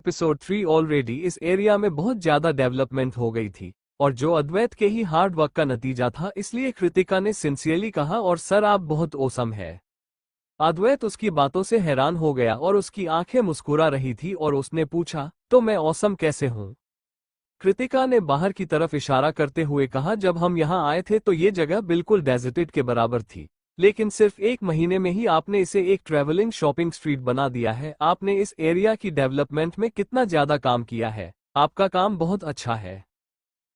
Episode 3 already इस area में बहुत ज्यादा डेवलपमेंट हो गई थी और जो अद्वैत के ही हार्ड वर्क का नतीजा था, इसलिए कृतिका ने सिंसियरली कहा, और सर आप बहुत ओसम है। अद्वैत उसकी बातों से हैरान हो गया और उसकी आंखें मुस्कुरा रही थी और उसने पूछा, तो मैं औसम कैसे हूँ? कृतिका ने बाहर की तरफ इशारा करते हुए कहा, जब हम यहाँ आए थे तो ये जगह बिल्कुल डेजर्टेड के बराबर थी, लेकिन सिर्फ 1 महीने में ही आपने इसे एक ट्रैवलिंग शॉपिंग स्ट्रीट बना दिया है। आपने इस एरिया की डेवलपमेंट में कितना ज्यादा काम किया है, आपका काम बहुत अच्छा है।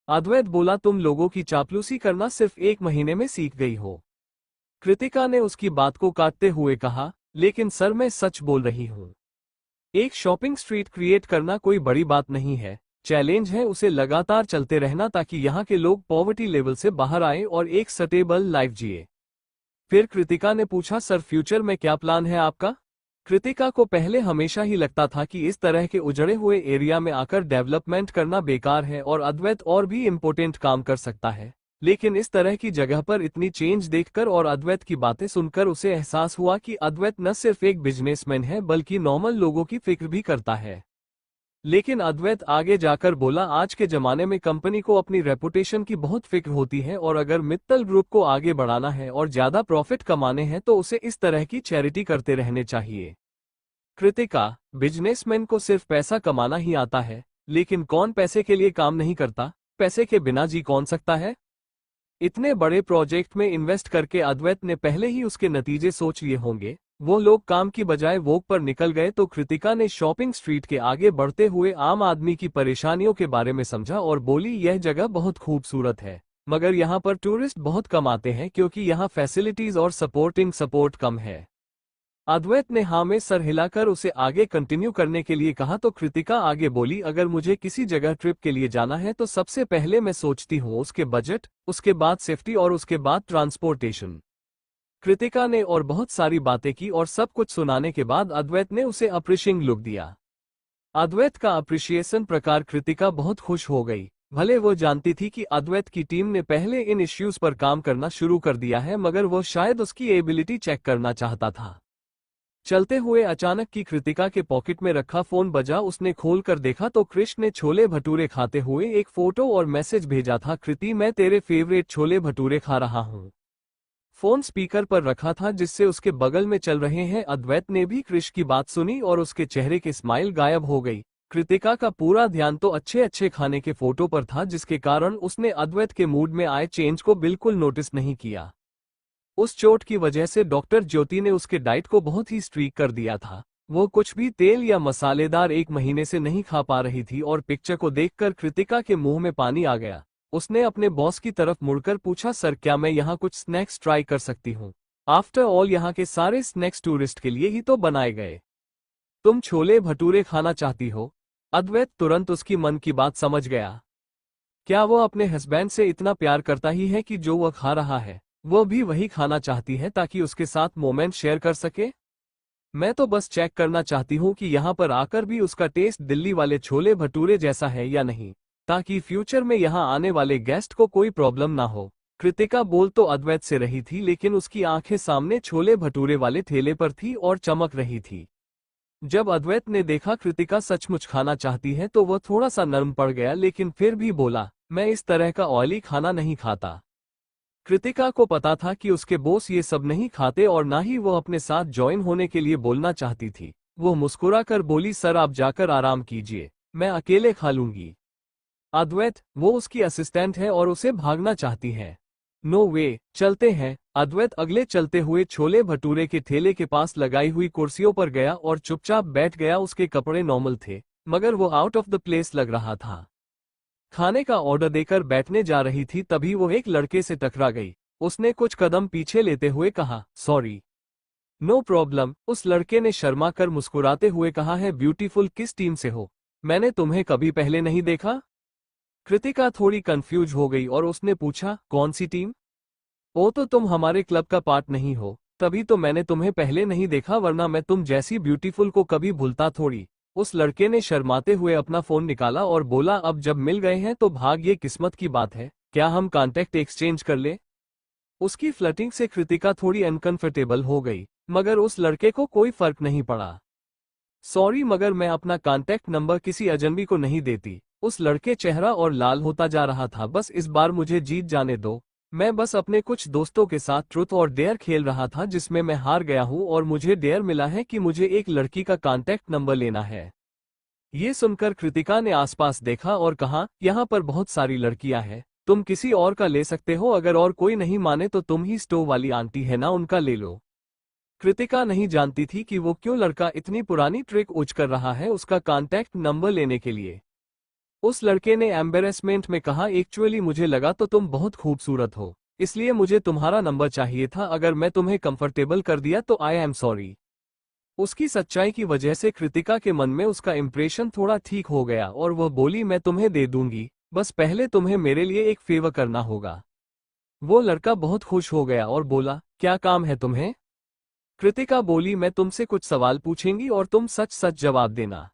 अद्वैत बोला, तुम लोगों की चापलूसी करना सिर्फ 1 महीने में सीख गई हो। कृतिका ने उसकी बात को काटते हुए कहा, लेकिन सर मैं सच बोल रही हूँ। एक शॉपिंग स्ट्रीट क्रिएट करना कोई बड़ी बात नहीं है, चैलेंज है उसे लगातार चलते रहना ताकि यहाँ के लोग पॉवर्टी लेवल से बाहर आए और एक स्टेबल लाइफ जिए। फिर कृतिका ने पूछा, सर फ्यूचर में क्या प्लान है आपका? कृतिका को पहले हमेशा ही लगता था कि इस तरह के उजड़े हुए एरिया में आकर डेवलपमेंट करना बेकार है और अद्वैत और भी इम्पोर्टेंट काम कर सकता है, लेकिन इस तरह की जगह पर इतनी चेंज देखकर और अद्वैत की बातें सुनकर उसे एहसास हुआ कि अद्वैत न सिर्फ एक बिजनेसमैन है बल्कि नॉर्मल लोगों की फिक्र भी करता है। लेकिन अद्वैत आगे जाकर बोला, आज के जमाने में कंपनी को अपनी रेपुटेशन की बहुत फिक्र होती है और अगर मित्तल ग्रुप को आगे बढ़ाना है और ज्यादा प्रॉफिट कमाने हैं तो उसे इस तरह की चैरिटी करते रहने चाहिए। कृतिका, बिजनेसमैन को सिर्फ पैसा कमाना ही आता है, लेकिन कौन पैसे के लिए काम नहीं करता? पैसे के बिना जी कौन सकता है? इतने बड़े प्रोजेक्ट में इन्वेस्ट करके अद्वैत ने पहले ही उसके नतीजे सोच लिए होंगे। वो लोग काम की बजाय वॉक पर निकल गए तो कृतिका ने शॉपिंग स्ट्रीट के आगे बढ़ते हुए आम आदमी की परेशानियों के बारे में समझा और बोली, यह जगह बहुत खूबसूरत है, मगर यहाँ पर टूरिस्ट बहुत कम आते हैं क्योंकि यहाँ फैसिलिटीज और सपोर्ट कम है। अद्वैत ने हाँ में सर हिलाकर उसे आगे कंटिन्यू करने के लिए कहा तो कृतिका आगे बोली, अगर मुझे किसी जगह ट्रिप के लिए जाना है तो सबसे पहले मैं सोचती हूँ उसके बजट, उसके बाद सेफ्टी और उसके बाद ट्रांसपोर्टेशन। कृतिका ने और बहुत सारी बातें की और सब कुछ सुनाने के बाद अद्वैत ने उसे अप्रिशिएटिंग लुक दिया। अद्वैत का अप्रिशिएशन प्रकार कृतिका बहुत खुश हो गई। भले वो जानती थी कि अद्वैत की टीम ने पहले इन इश्यूज पर काम करना शुरू कर दिया है, मगर वो शायद उसकी एबिलिटी चेक करना चाहता था। चलते हुए अचानक की कृतिका के पॉकेट में रखा फोन बजा। उसने खोलकर देखा तो कृष्ण ने छोले भटूरे खाते हुए एक फोटो और मैसेज भेजा था, कृति मैं तेरे फेवरेट छोले भटूरे खा रहा हूँ। फोन स्पीकर पर रखा था जिससे उसके बगल में चल रहे हैं। अद्वैत ने भी कृष की बात सुनी और उसके चेहरे की स्माइल गायब हो गई। कृतिका का पूरा ध्यान तो अच्छे अच्छे खाने के फोटो पर था, जिसके कारण उसने अद्वैत के मूड में आए चेंज को बिल्कुल नोटिस नहीं किया। उस चोट की वजह से डॉक्टर ज्योति ने उसके डाइट को बहुत ही स्ट्रिक्ट कर दिया था। वो कुछ भी तेल या मसालेदार 1 महीने से नहीं खा पा रही थी और पिक्चर को देखकर कृतिका के मुंह में पानी आ गया। उसने अपने बॉस की तरफ मुड़कर पूछा, सर क्या मैं यहाँ कुछ स्नैक्स ट्राई कर सकती हूँ? आफ्टर ऑल यहाँ के सारे स्नैक्स टूरिस्ट के लिए ही तो बनाए गए। तुम छोले भटूरे खाना चाहती हो? अद्वैत तुरंत उसकी मन की बात समझ गया। क्या वो अपने हस्बैंड से इतना प्यार करता ही है कि जो वह खा रहा है वो भी वही खाना चाहती है ताकि उसके साथ मोमेंट शेयर कर सके? मैं तो बस चेक करना चाहती हूँ कि यहाँ पर आकर भी उसका टेस्ट दिल्ली वाले छोले भटूरे जैसा है या नहीं, ताकि फ्यूचर में यहाँ आने वाले गेस्ट को कोई प्रॉब्लम ना हो। कृतिका बोल तो अद्वैत से रही थी, लेकिन उसकी आंखें सामने छोले भटूरे वाले ठेले पर थी और चमक रही थी। जब अद्वैत ने देखा कृतिका सचमुच खाना चाहती है तो वह थोड़ा सा नर्म पड़ गया, लेकिन फिर भी बोला, मैं इस तरह का ऑयली खाना नहीं खाता। कृतिका को पता था कि उसके बॉस ये सब नहीं खाते और ना ही वो अपने साथ ज्वाइन होने के लिए बोलना चाहती थी। वो मुस्कुराकर बोली, सर आप जाकर आराम कीजिए, मैं अकेले खा लूंगी। अद्वैत, वो उसकी असिस्टेंट है और उसे भागना चाहती है। नो वे, चलते हैं। अद्वैत अगले चलते हुए छोले भटूरे के ठेले के पास लगाई हुई कुर्सियों पर गया और चुपचाप बैठ गया। उसके कपड़े नॉर्मल थे, मगर वो आउट ऑफ द प्लेस लग रहा था। खाने का ऑर्डर देकर बैठने जा रही थी तभी वो एक लड़के से टकरा गई। उसने कुछ कदम पीछे लेते हुए कहा, सॉरी। नो प्रॉब्लम, उस लड़के ने शर्मा कर मुस्कुराते हुए कहा, है ब्यूटीफुल, किस टीम से हो? मैंने तुम्हें कभी पहले नहीं देखा। कृतिका थोड़ी कंफ्यूज हो गई और उसने पूछा, कौन सी टीम? ओ तो तुम हमारे क्लब का पार्ट नहीं हो, तभी तो मैंने तुम्हें पहले नहीं देखा, वरना मैं तुम जैसी ब्यूटीफुल को कभी भूलता थोड़ी। उस लड़के ने शर्माते हुए अपना फोन निकाला और बोला, अब जब मिल गए हैं तो भाग, ये किस्मत की बात है, क्या हम कांटेक्ट एक्सचेंज कर ले? उसकी फ्लर्टिंग से कृतिका थोड़ी अनकंफर्टेबल हो गई, मगर उस लड़के को कोई फर्क नहीं पड़ा। सॉरी मगर मैं अपना कॉन्टैक्ट नंबर किसी अजनबी को नहीं देती। उस लड़के चेहरा और लाल होता जा रहा था। बस इस बार मुझे जीत जाने दो। मैं बस अपने कुछ दोस्तों के साथ ट्रुथ और डेयर खेल रहा था जिसमें मैं हार गया हूँ और मुझे डेयर मिला है कि मुझे एक लड़की का कॉन्टैक्ट नंबर लेना है। ये सुनकर कृतिका ने आसपास देखा और कहा, यहाँ पर बहुत सारी लड़कियां हैं, तुम किसी और का ले सकते हो, अगर और कोई नहीं माने तो तुम ही स्टोव वाली आंटी है ना, उनका ले लो। कृतिका नहीं जानती थी कि वो क्यों लड़का इतनी पुरानी ट्रिक यूज कर रहा है उसका कॉन्टैक्ट नंबर लेने के लिए। उस लड़के ने एम्बेरसमेंट में कहा, एक्चुअली मुझे लगा तो तुम बहुत खूबसूरत हो, इसलिए मुझे तुम्हारा नंबर चाहिए था। अगर मैं तुम्हें कंफर्टेबल कर दिया तो आई एम सॉरी। उसकी सच्चाई की वजह से कृतिका के मन में उसका इंप्रेशन थोड़ा ठीक हो गया और वह बोली, मैं तुम्हें दे दूंगी, बस पहले तुम्हें मेरे लिए एक फेवर करना होगा। वो लड़का बहुत खुश हो गया और बोला, क्या काम है तुम्हें? कृतिका बोली, मैं तुमसे कुछ सवाल पूछेंगी और तुम सच सच जवाब देना।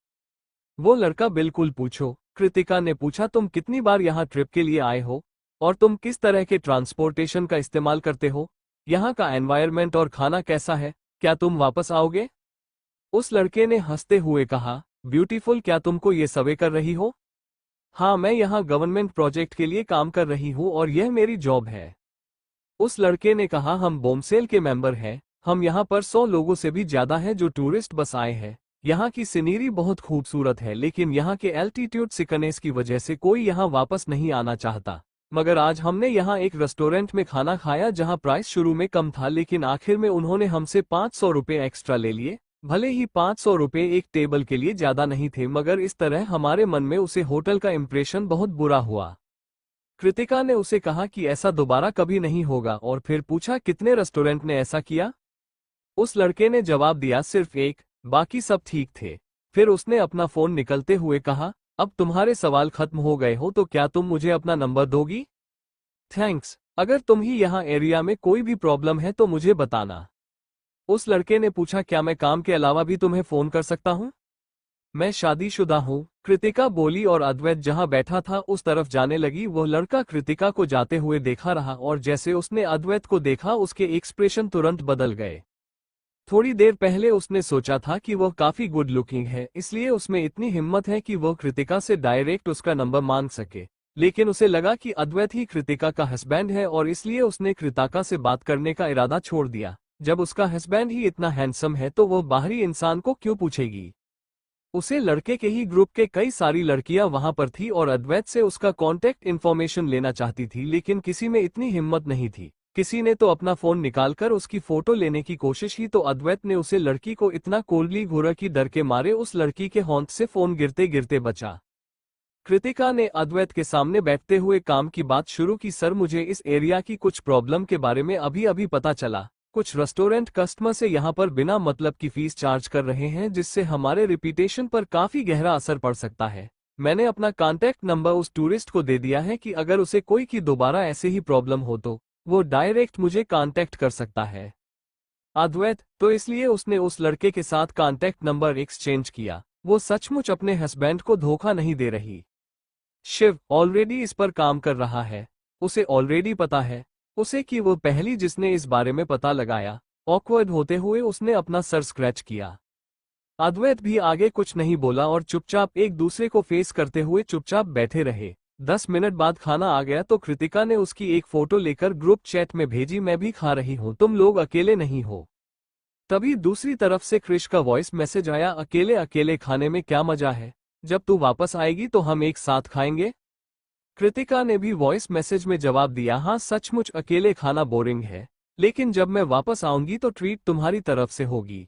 वो लड़का, बिल्कुल पूछो। कृतिका ने पूछा, तुम कितनी बार यहाँ ट्रिप के लिए आए हो और तुम किस तरह के ट्रांसपोर्टेशन का इस्तेमाल करते हो? यहाँ का एनवायरनमेंट और खाना कैसा है? क्या तुम वापस आओगे? उस लड़के ने हंसते हुए कहा, ब्यूटीफुल, क्या तुमको ये सर्वे कर रही हो? हाँ, मैं यहाँ गवर्नमेंट प्रोजेक्ट के लिए काम कर रही हूँ और यह मेरी जॉब है। उस लड़के ने कहा, हम बोमसेल के मेंबर हैं, हम यहाँ पर 100 लोगों से भी ज्यादा हैं जो टूरिस्ट बस आए हैं। यहाँ की सीनरी बहुत खूबसूरत है लेकिन यहाँ के एल्टीट्यूड सिकनेस की वजह से कोई यहाँ वापस नहीं आना चाहता। मगर आज हमने यहाँ एक रेस्टोरेंट में खाना खाया जहाँ प्राइस शुरू में कम था लेकिन आखिर में उन्होंने हमसे 500 रुपये एक्स्ट्रा ले लिए। भले ही 500 रुपये एक टेबल के लिए ज्यादा नहीं थे मगर इस तरह हमारे मन में उसे होटल का इंप्रेशन बहुत बुरा हुआ। कृतिका ने उसे कहा कि ऐसा दोबारा कभी नहीं होगा और फिर पूछा, कितने रेस्टोरेंट ने ऐसा किया? उस लड़के ने जवाब दिया, सिर्फ एक, बाकी सब ठीक थे। फिर उसने अपना फोन निकलते हुए कहा, अब तुम्हारे सवाल खत्म हो गए हो तो क्या तुम मुझे अपना नंबर दोगी? थैंक्स, अगर तुम ही यहाँ एरिया में कोई भी प्रॉब्लम है तो मुझे बताना। उस लड़के ने पूछा, क्या मैं काम के अलावा भी तुम्हें फोन कर सकता हूँ? मैं शादीशुदा हूँ, कृतिका बोली और अद्वैत जहाँ बैठा था उस तरफ जाने लगी। वह लड़का कृतिका को जाते हुए देखा रहा और जैसे उसने अद्वैत को देखा उसके एक्सप्रेशन तुरंत बदल गए। थोड़ी देर पहले उसने सोचा था कि वह काफी गुड लुकिंग है इसलिए उसमें इतनी हिम्मत है कि वह कृतिका से डायरेक्ट उसका नंबर मांग सके, लेकिन उसे लगा कि अद्वैत ही कृतिका का हस्बैंड है और इसलिए उसने कृतिका से बात करने का इरादा छोड़ दिया। जब उसका हस्बैंड ही इतना हैंडसम है तो वह बाहरी इंसान को क्यों पूछेगी? उसे लड़के के ही ग्रुप के कई सारी लड़कियां वहां पर थी और अद्वैत से उसका कॉन्टेक्ट इन्फॉर्मेशन लेना चाहती थी लेकिन किसी में इतनी हिम्मत नहीं थी। किसी ने तो अपना फोन निकालकर उसकी फोटो लेने की कोशिश की तो अद्वैत ने उसे लड़की को इतना कोल्डली घूरा कि डर के मारे उस लड़की के होंठ से फोन गिरते गिरते बचा। कृतिका ने अद्वैत के सामने बैठते हुए काम की बात शुरू की, सर मुझे इस एरिया की कुछ प्रॉब्लम के बारे में अभी अभी पता चला। कुछ रेस्टोरेंट कस्टमर से यहाँ पर बिना मतलब की फीस चार्ज कर रहे हैं जिससे हमारे रिपीटेशन पर काफी गहरा असर पड़ सकता है। मैंने अपना कॉन्टैक्ट नंबर उस टूरिस्ट को दे दिया है कि अगर उसे कोई की दोबारा ऐसे ही प्रॉब्लम हो तो वो डायरेक्ट मुझे कांटेक्ट कर सकता है। अद्वैत, तो इसलिए उसने उस लड़के के साथ कांटेक्ट नंबर एक्सचेंज किया। वो सचमुच अपने हस्बैंड को धोखा नहीं दे रही। शिव ऑलरेडी इस पर काम कर रहा है। उसे ऑलरेडी पता है उसे कि वो पहली जिसने इस बारे में पता लगाया। ऑकवर्ड होते हुए उसने अपना सर स्क्रैच किया। अद्वैत भी आगे कुछ नहीं बोला और चुपचाप एक दूसरे को फेस करते हुए चुपचाप बैठे रहे। 10 मिनट बाद खाना आ गया तो कृतिका ने उसकी एक फोटो लेकर ग्रुप चैट में भेजी, मैं भी खा रही हूँ, तुम लोग अकेले नहीं हो। तभी दूसरी तरफ से क्रिश का वॉइस मैसेज आया, अकेले अकेले खाने में क्या मजा है, जब तू वापस आएगी तो हम एक साथ खाएंगे। कृतिका ने भी वॉइस मैसेज में जवाब दिया, हाँ सचमुच अकेले खाना बोरिंग है, लेकिन जब मैं वापस आऊंगी तो ट्रीट तुम्हारी तरफ से होगी।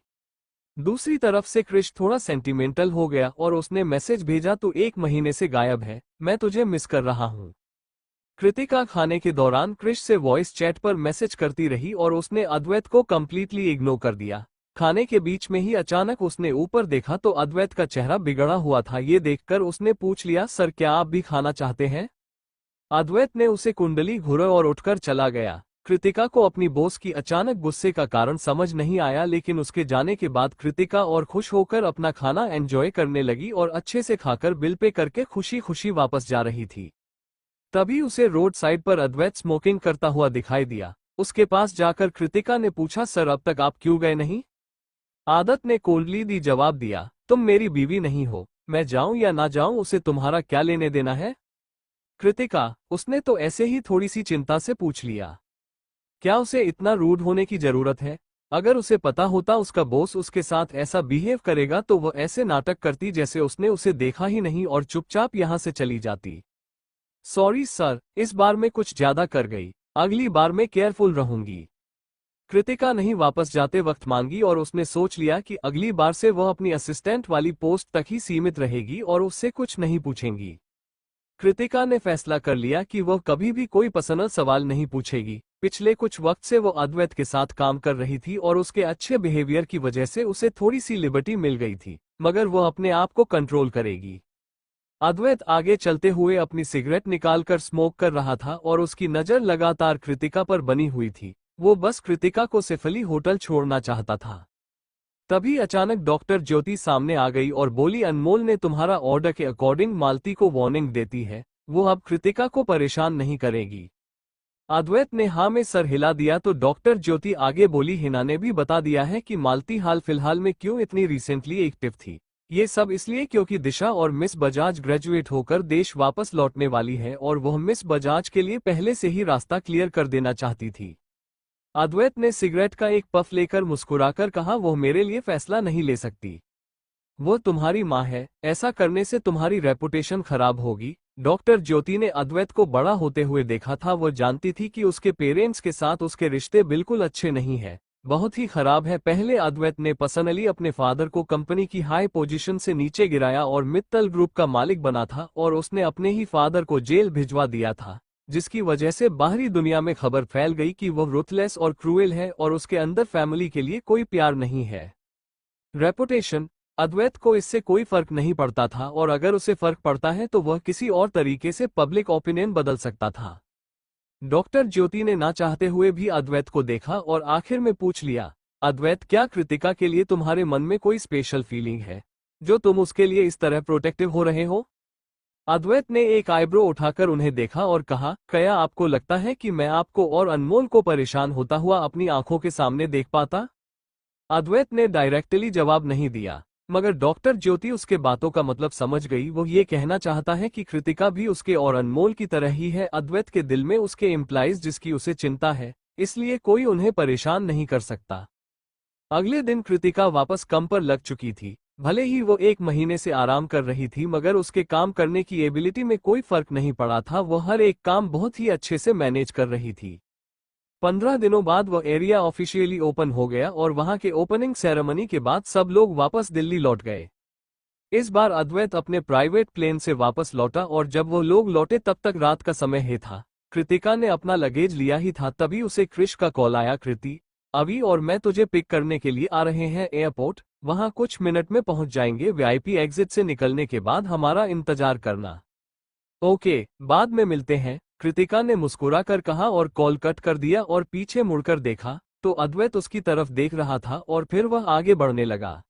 दूसरी तरफ से क्रिश थोड़ा सेंटिमेंटल हो गया और उसने मैसेज भेजा, तू 1 महीने से गायब है, मैं तुझे मिस कर रहा हूँ। कृतिका खाने के दौरान क्रिश से वॉइस चैट पर मैसेज करती रही और उसने अद्वैत को कंप्लीटली इग्नोर कर दिया। खाने के बीच में ही अचानक उसने ऊपर देखा तो अद्वैत का चेहरा बिगड़ा हुआ था। ये देखकर उसने पूछ लिया, सर क्या आप भी खाना चाहते हैं? अद्वैत ने उसे कुंडली घुरा और उठकर चला गया। कृतिका को अपनी बॉस की अचानक गुस्से का कारण समझ नहीं आया लेकिन उसके जाने के बाद कृतिका और खुश होकर अपना खाना एंजॉय करने लगी और अच्छे से खाकर बिल पे करके खुशी खुशी वापस जा रही थी। तभी उसे रोड साइड पर अद्वैत स्मोकिंग करता हुआ दिखाई दिया। उसके पास जाकर कृतिका ने पूछा, सर अब तक आप क्यों गए नहीं? आदत ने कोल्डली दी जवाब दिया, तुम मेरी बीवी नहीं हो, मैं जाऊं या ना जाऊं उसे तुम्हारा क्या लेने देना है? कृतिका, उसने तो ऐसे ही थोड़ी सी चिंता से पूछ लिया। क्या उसे इतना रूड होने की जरूरत है? अगर उसे पता होता उसका बॉस उसके साथ ऐसा बिहेव करेगा तो वह ऐसे नाटक करती जैसे उसने उसे देखा ही नहीं और चुपचाप यहां से चली जाती। सॉरी सर, इस बार मैं कुछ ज्यादा कर गई, अगली बार मैं केयरफुल रहूंगी। कृतिका नहीं वापस जाते वक्त मांगी और उसने सोच लिया कि अगली बार से वह अपनी असिस्टेंट वाली पोस्ट तक ही सीमित रहेगी और उससे कुछ नहीं पूछेंगी। कृतिका ने फैसला कर लिया कि वह कभी भी कोई पर्सनल सवाल नहीं पूछेगी। पिछले कुछ वक्त से वो अद्वैत के साथ काम कर रही थी और उसके अच्छे बिहेवियर की वजह से उसे थोड़ी सी लिबर्टी मिल गई थी, मगर वह अपने आप को कंट्रोल करेगी। अद्वैत आगे चलते हुए अपनी सिगरेट निकालकर स्मोक कर रहा था और उसकी नज़र लगातार कृतिका पर बनी हुई थी। वो बस कृतिका को सेफली होटल छोड़ना चाहता था। तभी अचानक डॉक्टर ज्योति सामने आ गई और बोली, अनमोल ने तुम्हारा ऑर्डर के अकॉर्डिंग मालती को वार्निंग देती है, वो अब कृतिका को परेशान नहीं करेगी। अद्वैत ने हाँ में सर हिला दिया तो डॉक्टर ज्योति आगे बोली, हिना ने भी बता दिया है कि मालती हाल फिलहाल में क्यों इतनी रिसेंटली एक्टिव थी। ये सब इसलिए क्योंकि दिशा और मिस बजाज ग्रेजुएट होकर देश वापस लौटने वाली है और वह मिस बजाज के लिए पहले से ही रास्ता क्लियर कर देना चाहती थी। अद्वैत ने सिगरेट का एक पफ लेकर मुस्कुराकर कहा, वो मेरे लिए फैसला नहीं ले सकती। वो तुम्हारी माँ है, ऐसा करने से तुम्हारी रेपुटेशन खराब होगी। डॉक्टर ज्योति ने अद्वैत को बड़ा होते हुए देखा था। वो जानती थी कि उसके पेरेंट्स के साथ उसके रिश्ते बिल्कुल अच्छे नहीं है, बहुत ही खराब है। पहले अद्वैत ने पर्सनली अपने फादर को कंपनी की हाई पोजीशन से नीचे गिराया और मित्तल ग्रुप का मालिक बना था और उसने अपने ही फादर को जेल भिजवा दिया था, जिसकी वजह से बाहरी दुनिया में खबर फैल गई कि वह रुथलेस और क्रूएल है और उसके अंदर फैमिली के लिए कोई प्यार नहीं है। रेपुटेशन, अद्वैत को इससे कोई फर्क नहीं पड़ता था और अगर उसे फर्क पड़ता है तो वह किसी और तरीके से पब्लिक ओपिनियन बदल सकता था। डॉक्टर ज्योति ने ना चाहते हुए भी अद्वैत को देखा और आखिर में पूछ लिया, अद्वैत, क्या कृतिका के लिए तुम्हारे मन में कोई स्पेशल फीलिंग है, जो तुम उसके लिए इस तरह प्रोटेक्टिव हो रहे हो? अद्वैत ने एक आईब्रो उठाकर उन्हें देखा और कहा, क्या आपको लगता है कि मैं आपको और अनमोल को परेशान होता हुआ अपनी आंखों के सामने देख पाता? अद्वैत ने डायरेक्टली जवाब नहीं दिया, मगर डॉक्टर ज्योति उसके बातों का मतलब समझ गई। वो ये कहना चाहता है कि कृतिका भी उसके और अनमोल की तरह ही है। अद्वैत के दिल में उसके एम्प्लॉइज जिसकी उसे चिंता है, इसलिए कोई उन्हें परेशान नहीं कर सकता। अगले दिन कृतिका वापस काम पर लग चुकी थी। भले ही वो 1 महीने से आराम कर रही थी, मगर उसके काम करने की एबिलिटी में कोई फर्क नहीं पड़ा था। वो हर एक काम बहुत ही अच्छे से मैनेज कर रही थी। 15 दिनों बाद वह एरिया ऑफिशियली ओपन हो गया और वहां के ओपनिंग सेरेमनी के बाद सब लोग वापस दिल्ली लौट गए। इस बार अद्वैत अपने प्राइवेट प्लेन से वापस लौटा और जब वो लोग लौटे तब तक रात का समय ही था। कृतिका ने अपना लगेज लिया ही था, तभी उसे क्रिश का कॉल आया, कृति, अभी और मैं तुझे पिक करने के लिए आ रहे हैं एयरपोर्ट, वहां कुछ मिनट में पहुंच जाएंगे। वीआईपी एग्जिट से निकलने के बाद हमारा इंतजार करना। ओके, बाद में मिलते हैं, कृतिका ने मुस्कुराकर कहा और कॉल कट कर दिया और पीछे मुड़कर देखा तो अद्वैत उसकी तरफ देख रहा था और फिर वह आगे बढ़ने लगा।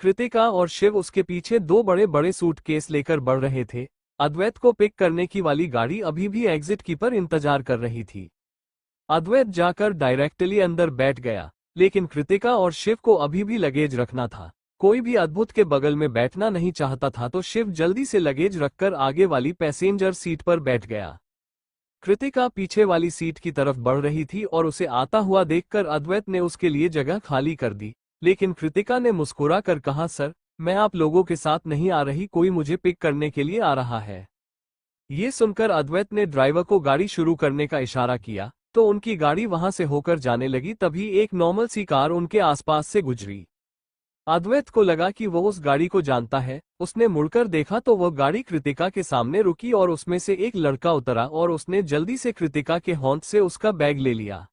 कृतिका और शिव उसके पीछे 2 बड़े बड़े सूटकेस लेकर बढ़ रहे थे। अद्वैत को पिक करने की वाली गाड़ी अभी भी एग्जिट की पर इंतजार कर रही थी। अद्वैत जाकर डायरेक्टली अंदर बैठ गया, लेकिन कृतिका और शिव को अभी भी लगेज रखना था। कोई भी अद्भुत के बगल में बैठना नहीं चाहता था, तो शिव जल्दी से लगेज रखकर आगे वाली पैसेंजर सीट पर बैठ गया। कृतिका पीछे वाली सीट की तरफ बढ़ रही थी और उसे आता हुआ देखकर अद्वैत ने उसके लिए जगह खाली कर दी, लेकिन कृतिका ने मुस्कुरा कर कहा, सर, मैं आप लोगों के साथ नहीं आ रही, कोई मुझे पिक करने के लिए आ रहा है। ये सुनकर अद्वैत ने ड्राइवर को गाड़ी शुरू करने का इशारा किया तो उनकी गाड़ी वहां से होकर जाने लगी। तभी एक नॉर्मल सी कार उनके आसपास से गुजरी। अद्वैत को लगा कि वो उस गाड़ी को जानता है। उसने मुड़कर देखा तो वह गाड़ी कृतिका के सामने रुकी और उसमें से एक लड़का उतरा और उसने जल्दी से कृतिका के हौंद से उसका बैग ले लिया।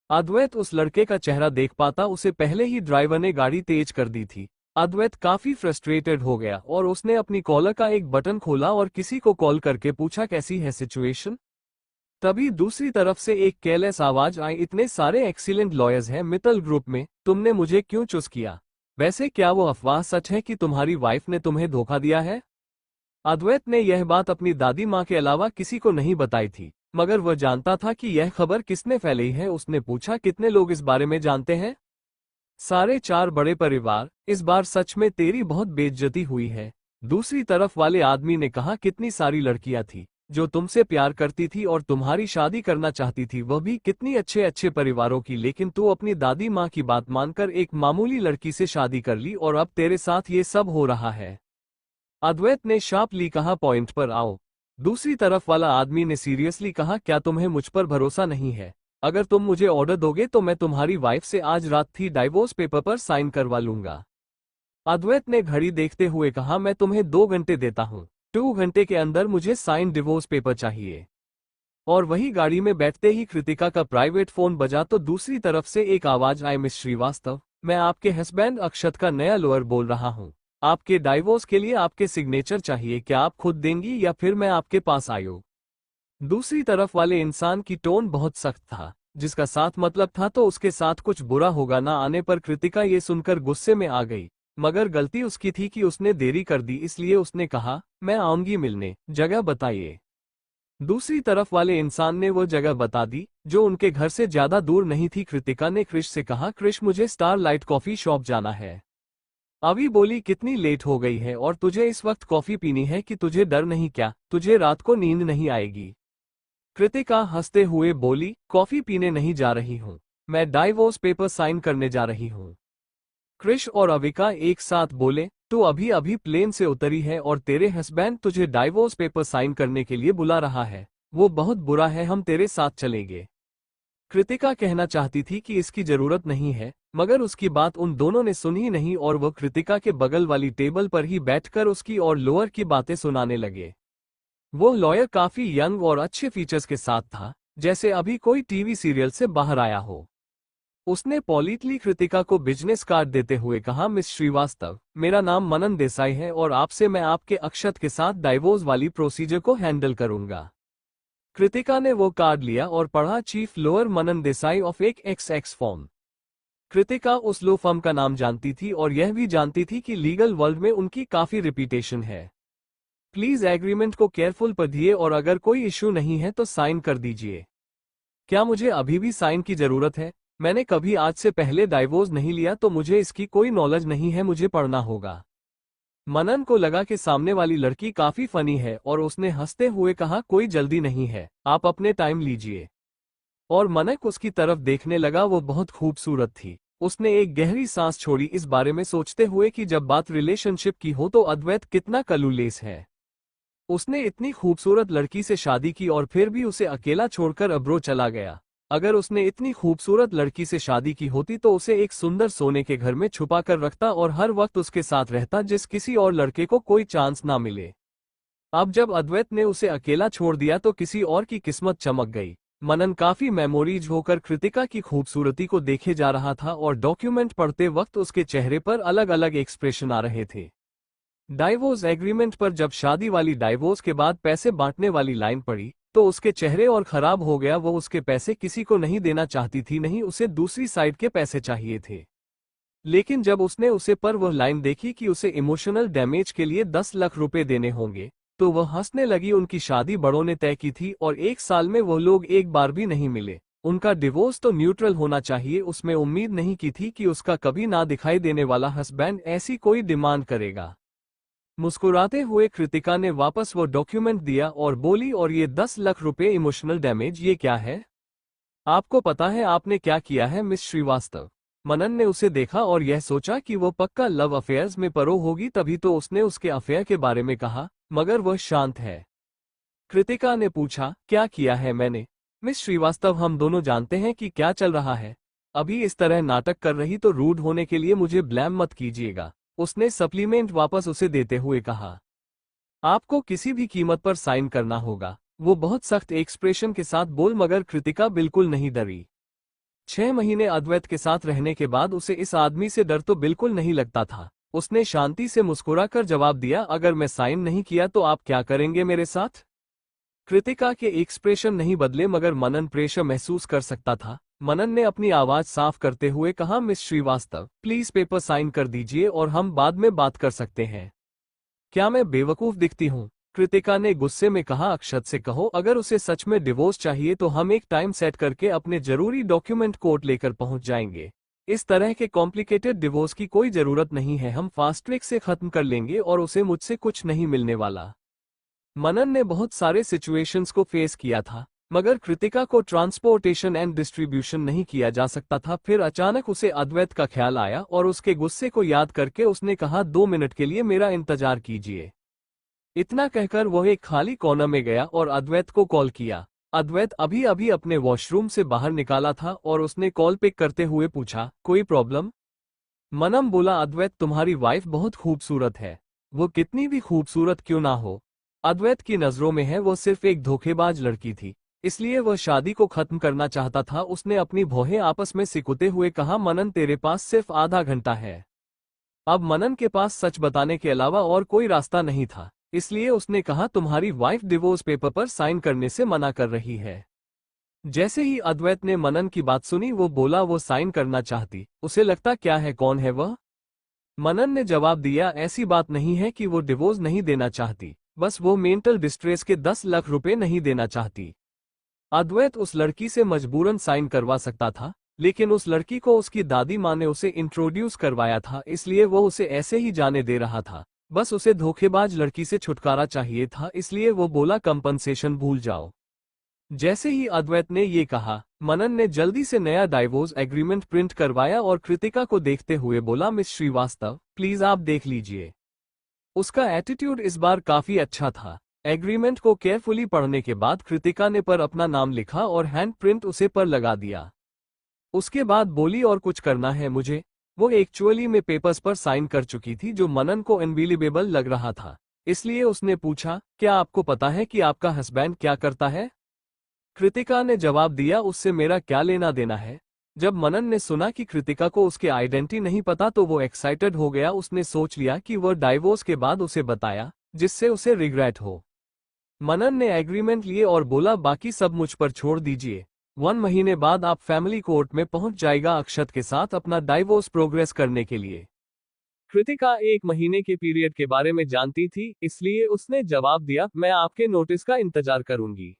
अद्वैत उस लड़के का चेहरा देख पाता, उसे पहले ही ड्राइवर ने गाड़ी तेज कर दी थी। अद्वैत काफी फ्रस्ट्रेटेड हो गया और उसने अपनी कॉलर का एक बटन खोला और किसी को कॉल करके पूछा, कैसी है सिचुएशन। तभी दूसरी तरफ से एक केयरलेस आवाज आई, इतने सारे एक्सीलेंट लॉयर्स हैं मित्तल ग्रुप में, तुमने मुझे क्यों चूज किया? वैसे क्या वो अफवाह सच है कि तुम्हारी वाइफ ने तुम्हें धोखा दिया है? अद्वैत ने यह बात अपनी दादी माँ के अलावा किसी को नहीं बताई थी, मगर वह जानता था कि यह खबर किसने फैलाई है। उसने पूछा, कितने लोग इस बारे में जानते हैं? सारे 4 बड़े परिवार, इस बार सच में तेरी बहुत बेइज्जती हुई है। दूसरी तरफ वाले आदमी ने कहा, कितनी सारी लड़कियां थी जो तुमसे प्यार करती थी और तुम्हारी शादी करना चाहती थी, वह भी कितनी अच्छे अच्छे परिवारों की, लेकिन तू अपनी दादी माँ की बात मानकर एक मामूली लड़की से शादी कर ली और अब तेरे साथ ये सब हो रहा है। अद्वैत ने शार्पली कहा, पॉइंट पर आओ। दूसरी तरफ वाला आदमी ने सीरियसली कहा, क्या तुम्हें मुझ पर भरोसा नहीं है? अगर तुम मुझे ऑर्डर दोगे तो मैं तुम्हारी वाइफ से आज रात ही डाइवोर्स पेपर पर साइन करवा लूंगा। अद्वैत ने घड़ी देखते हुए कहा, मैं तुम्हें 2 घंटे देता हूँ। 2 घंटे के अंदर मुझे साइन डिवोर्स पेपर चाहिए। और वही गाड़ी में बैठते ही कृतिका का प्राइवेट फोन बजा तो दूसरी तरफ से एक आवाज आई, मिस श्रीवास्तव, मैं आपके हस्बैंड अक्षत का नया लॉयर बोल रहा हूँ। आपके डाइवोर्स के लिए आपके सिग्नेचर चाहिए, क्या आप खुद देंगी या फिर मैं आपके पास आऊं? दूसरी तरफ वाले इंसान की टोन बहुत सख्त था, जिसका साथ मतलब था तो उसके साथ कुछ बुरा होगा ना आने पर। कृतिका ये सुनकर गुस्से में आ गई, मगर गलती उसकी थी कि उसने देरी कर दी, इसलिए उसने कहा, मैं आऊंगी मिलने, जगह बताइए। दूसरी तरफ वाले इंसान ने वो जगह बता दी, जो उनके घर से ज्यादा दूर नहीं थी। कृतिका ने क्रिश से कहा, क्रिश मुझे स्टारलाइट कॉफी शॉप जाना है। अभी बोली, कितनी लेट हो गई है और तुझे इस वक्त कॉफी पीनी है कि तुझे डर नहीं क्या, तुझे रात को नींद नहीं आएगी? कृतिका हंसते हुए बोली, कॉफी पीने नहीं जा रही हूँ, मैं डाइवोर्स पेपर साइन करने जा रही हूँ। क्रिश और अविका एक साथ बोले, तू अभी अभी प्लेन से उतरी है और तेरे हस्बैंड तुझे डाइवोर्स पेपर साइन करने के लिए बुला रहा है, वो बहुत बुरा है, हम तेरे साथ चलेंगे। कृतिका कहना चाहती थी कि इसकी जरूरत नहीं है, मगर उसकी बात उन दोनों ने सुनी नहीं और वह कृतिका के बगल वाली टेबल पर ही बैठकर उसकी और लोअर की बातें सुनाने लगे। वो लॉयर काफी यंग और अच्छे फीचर्स के साथ था, जैसे अभी कोई टीवी सीरियल से बाहर आया हो। उसने पॉलिटली कृतिका को बिजनेस कार्ड देते हुए कहा, मिस श्रीवास्तव, मेरा नाम मनन देसाई है और आपसे मैं आपके अक्षत के साथ डाइवोर्स वाली प्रोसीजर को हैंडल करूंगा। कृतिका ने वो कार्ड लिया और पढ़ा, chief lawyer Manan Desai of एक XX फॉर्म। कृतिका उस लो फर्म का नाम जानती थी और यह भी जानती थी कि लीगल वर्ल्ड में उनकी काफी रिपीटेशन है। प्लीज एग्रीमेंट को केयरफुल पढ़िए और अगर कोई इश्यू नहीं है तो साइन कर दीजिए। क्या मुझे अभी भी साइन की जरूरत है? मैंने कभी आज से पहले डाइवोर्स नहीं लिया तो मुझे इसकी कोई नॉलेज नहीं है, मुझे पढ़ना होगा। मनन को लगा कि सामने वाली लड़की काफी फनी है और उसने हंसते हुए कहा, कोई जल्दी नहीं है, आप अपने टाइम लीजिए। और मनक उसकी तरफ देखने लगा, वो बहुत खूबसूरत थी। उसने एक गहरी सांस छोड़ी, इस बारे में सोचते हुए कि जब बात रिलेशनशिप की हो तो अद्वैत कितना कलूलेस है। उसने इतनी खूबसूरत लड़की से शादी की और फिर भी उसे अकेला छोड़कर अब्रो चला गया। अगर उसने इतनी खूबसूरत लड़की से शादी की होती तो उसे एक सुंदर सोने के घर में छुपा कर रखता और हर वक्त उसके साथ रहता, जिस किसी और लड़के को कोई चांस ना मिले। अब जब अद्वैत ने उसे अकेला छोड़ दिया तो किसी और की किस्मत चमक गई। मनन काफी मेमोरीज होकर कृतिका की खूबसूरती को देखे जा रहा था और डॉक्यूमेंट पढ़ते वक्त उसके चेहरे पर अलग अलग एक्सप्रेशन आ रहे थे। डाइवोर्स एग्रीमेंट पर जब शादी वाली डाइवोर्स के बाद पैसे बांटने वाली लाइन पड़ी तो उसके चेहरे और खराब हो गया। वो उसके पैसे किसी को नहीं देना चाहती थी, नहीं उसे दूसरी साइड के पैसे चाहिए थे। लेकिन जब उसने उसे पर वह लाइन देखी कि उसे इमोशनल डैमेज के लिए 10 लाख रुपए देने होंगे तो वह हंसने लगी। उनकी शादी बड़ों ने तय की थी और 1 साल में वो लोग एक बार भी नहीं मिले। उनका डिवोर्स तो न्यूट्रल होना चाहिए। उसमें उम्मीद नहीं की थी कि उसका कभी ना दिखाई देने वाला हस्बैंड ऐसी कोई डिमांड करेगा। मुस्कुराते हुए कृतिका ने वापस वो डॉक्यूमेंट दिया और बोली, और ये 10 लाख रुपए इमोशनल डैमेज, ये क्या है? आपको पता है आपने क्या किया है मिस श्रीवास्तव? मनन ने उसे देखा और यह सोचा कि वो पक्का लव अफेयर्स में परो होगी, तभी तो उसने उसके अफेयर के बारे में कहा, मगर वह शांत है। कृतिका ने पूछा, क्या किया है मैंने? मिस श्रीवास्तव, हम दोनों जानते हैं कि क्या चल रहा है। अभी इस तरह नाटक कर रही तो रूड होने के लिए मुझे ब्लेम मत कीजिएगा। उसने सप्लीमेंट वापस उसे देते हुए कहा, आपको किसी भी कीमत पर साइन करना होगा। वो बहुत सख्त एक्सप्रेशन के साथ बोल, मगर कृतिका बिल्कुल नहीं डरी। 6 महीने अद्वैत के साथ रहने के बाद उसे इस आदमी से डर तो बिल्कुल नहीं लगता था। उसने शांति से मुस्कुराकर जवाब दिया, अगर मैं साइन नहीं किया तो आप क्या करेंगे मेरे साथ? कृतिका के एक्सप्रेशन नहीं बदले, मगर मनन प्रेशर महसूस कर सकता था। मनन ने अपनी आवाज साफ करते हुए कहा, miss Srivastava, please paper sign कर दीजिए और हम बाद में बात कर सकते हैं। क्या मैं बेवकूफ दिखती हूँ? कृतिका ने गुस्से में कहा, अक्षत से कहो अगर उसे सच में डिवोर्स चाहिए तो हम एक टाइम सेट करके अपने जरूरी डॉक्यूमेंट कोर्ट लेकर पहुंच जाएंगे। इस तरह के कॉम्प्लिकेटेड डिवोर्स की कोई जरूरत नहीं है, हम फास्ट ट्रैक से खत्म कर लेंगे और उसे मुझसे कुछ नहीं मिलने वाला। मनन ने बहुत सारे सिचुएशंस को फेस किया था, मगर कृतिका को ट्रांसपोर्टेशन एंड डिस्ट्रीब्यूशन नहीं किया जा सकता था। फिर अचानक उसे अद्वैत का ख्याल आया और उसके गुस्से को याद करके उसने कहा, 2 मिनट के लिए मेरा इंतजार कीजिए। इतना कहकर वह एक खाली कोने में गया और अद्वैत को कॉल किया। अद्वैत अभी अभी अपने वॉशरूम से बाहर निकाला था और उसने कॉल पिक करते हुए पूछा, कोई प्रॉब्लम? मनम बोला, अद्वैत तुम्हारी वाइफ बहुत खूबसूरत है। वो कितनी भी खूबसूरत क्यों ना हो, अद्वैत की नजरों में है वो सिर्फ एक धोखेबाज लड़की थी, इसलिए वह शादी को खत्म करना चाहता था। उसने अपनी भौहें आपस में सिकुड़ते हुए कहा, मनन तेरे पास सिर्फ आधा घंटा है। अब मनन के पास सच बताने के अलावा और कोई रास्ता नहीं था, इसलिए उसने कहा, तुम्हारी वाइफ डिवोर्स पेपर पर साइन करने से मना कर रही है। जैसे ही अद्वैत ने मनन की बात सुनी वो बोला, वो साइन करना चाहती, उसे लगता क्या है, कौन है वह? मनन ने जवाब दिया, ऐसी बात नहीं है कि वो डिवोर्स नहीं देना चाहती, बस वो मेंटल डिस्ट्रेस के 10 लाख रुपए नहीं देना चाहती। अद्वैत उस लड़की से मजबूरन साइन करवा सकता था, लेकिन उस लड़की को उसकी दादी माँ ने उसे इंट्रोड्यूस करवाया था, इसलिए वो उसे ऐसे ही जाने दे रहा था। बस उसे धोखेबाज लड़की से छुटकारा चाहिए था, इसलिए वो बोला, कंपनसेशन भूल जाओ। जैसे ही अद्वैत ने ये कहा, मनन ने जल्दी से नया डाइवोर्स एग्रीमेंट प्रिंट करवाया और कृतिका को देखते हुए बोला, मिस श्रीवास्तव प्लीज आप देख लीजिए। उसका एटीट्यूड इस बार काफी अच्छा था। एग्रीमेंट को केयरफुली पढ़ने के बाद कृतिका ने पर अपना नाम लिखा और हैंड प्रिंट उसे पर लगा दिया। उसके बाद बोली, और कुछ करना है मुझे? वो एक्चुअली में पेपर्स पर साइन कर चुकी थी, जो मनन को अनबिलीवेबल लग रहा था, इसलिए उसने पूछा, क्या आपको पता है कि आपका हस्बैंड क्या करता है? कृतिका ने जवाब दिया, उससे मेरा क्या लेना देना है। जब मनन ने सुना कि कृतिका को उसके आइडेंटिटी नहीं पता तो वो एक्साइटेड हो गया। उसने सोच लिया कि वह डाइवोर्स के बाद उसे बताया, जिससे उसे रिग्रेट हो। मनन ने एग्रीमेंट लिए और बोला, बाकी सब मुझ पर छोड़ दीजिए। 1 महीने बाद आप फैमिली कोर्ट में पहुंच जाएगा अक्षत के साथ अपना डाइवोर्स प्रोग्रेस करने के लिए। कृतिका 1 महीने के पीरियड के बारे में जानती थी, इसलिए उसने जवाब दिया, मैं आपके नोटिस का इंतजार करूंगी।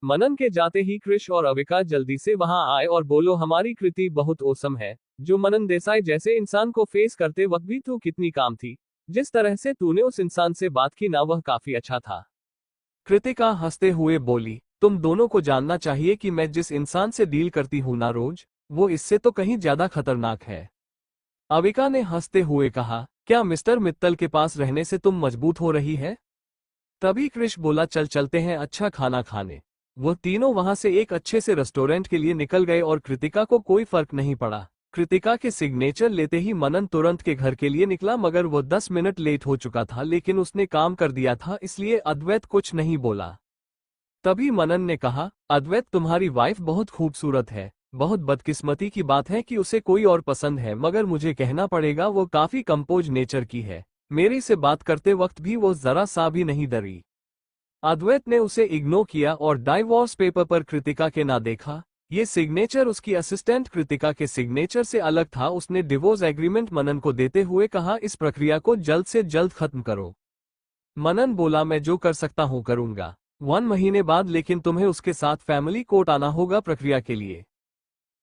मनन के जाते ही कृष और अविका जल्दी से वहां आए और बोलो, हमारी कृति बहुत ओसम है। जो मनन देसाई जैसे इंसान को फेस करते वक्त भी तू कितनी काम थी। जिस तरह से तूने उस इंसान से बात की ना, वह काफी अच्छा था। कृतिका हंसते हुए बोली, तुम दोनों को जानना चाहिए कि मैं जिस इंसान से डील करती हूं ना रोज, वो इससे तो कहीं ज्यादा खतरनाक है। अविका ने हंसते हुए कहा, क्या मिस्टर मित्तल के पास रहने से तुम मजबूत हो रही है? तभी कृष बोला, चल चलते हैं अच्छा खाना खाने। वो तीनों वहां से एक अच्छे से रेस्टोरेंट के लिए निकल गए और कृतिका को कोई फर्क नहीं पड़ा। कृतिका के सिग्नेचर लेते ही मनन तुरंत के घर के लिए निकला, मगर वो 10 मिनट लेट हो चुका था, लेकिन उसने काम कर दिया था, इसलिए अद्वैत कुछ नहीं बोला। तभी मनन ने कहा, अद्वैत तुम्हारी वाइफ बहुत खूबसूरत है। बहुत बदकिस्मती की बात है कि उसे कोई और पसंद है, मगर मुझे कहना पड़ेगा वो काफी कंपोज नेचर की है। मेरे से बात करते वक्त भी वो जरा सा भी नहीं डरी। अद्वैत ने उसे इग्नोर किया और डाइवोर्स पेपर पर कृतिका के ना देखा। ये सिग्नेचर उसकी असिस्टेंट कृतिका के सिग्नेचर से अलग था। उसने डिवोर्स एग्रीमेंट मनन को देते हुए कहा, इस प्रक्रिया को जल्द से जल्द खत्म करो। मनन बोला, मैं जो कर सकता हूं करूंगा। 1 महीने बाद लेकिन तुम्हें उसके साथ फैमिली कोर्ट आना होगा प्रक्रिया के लिए।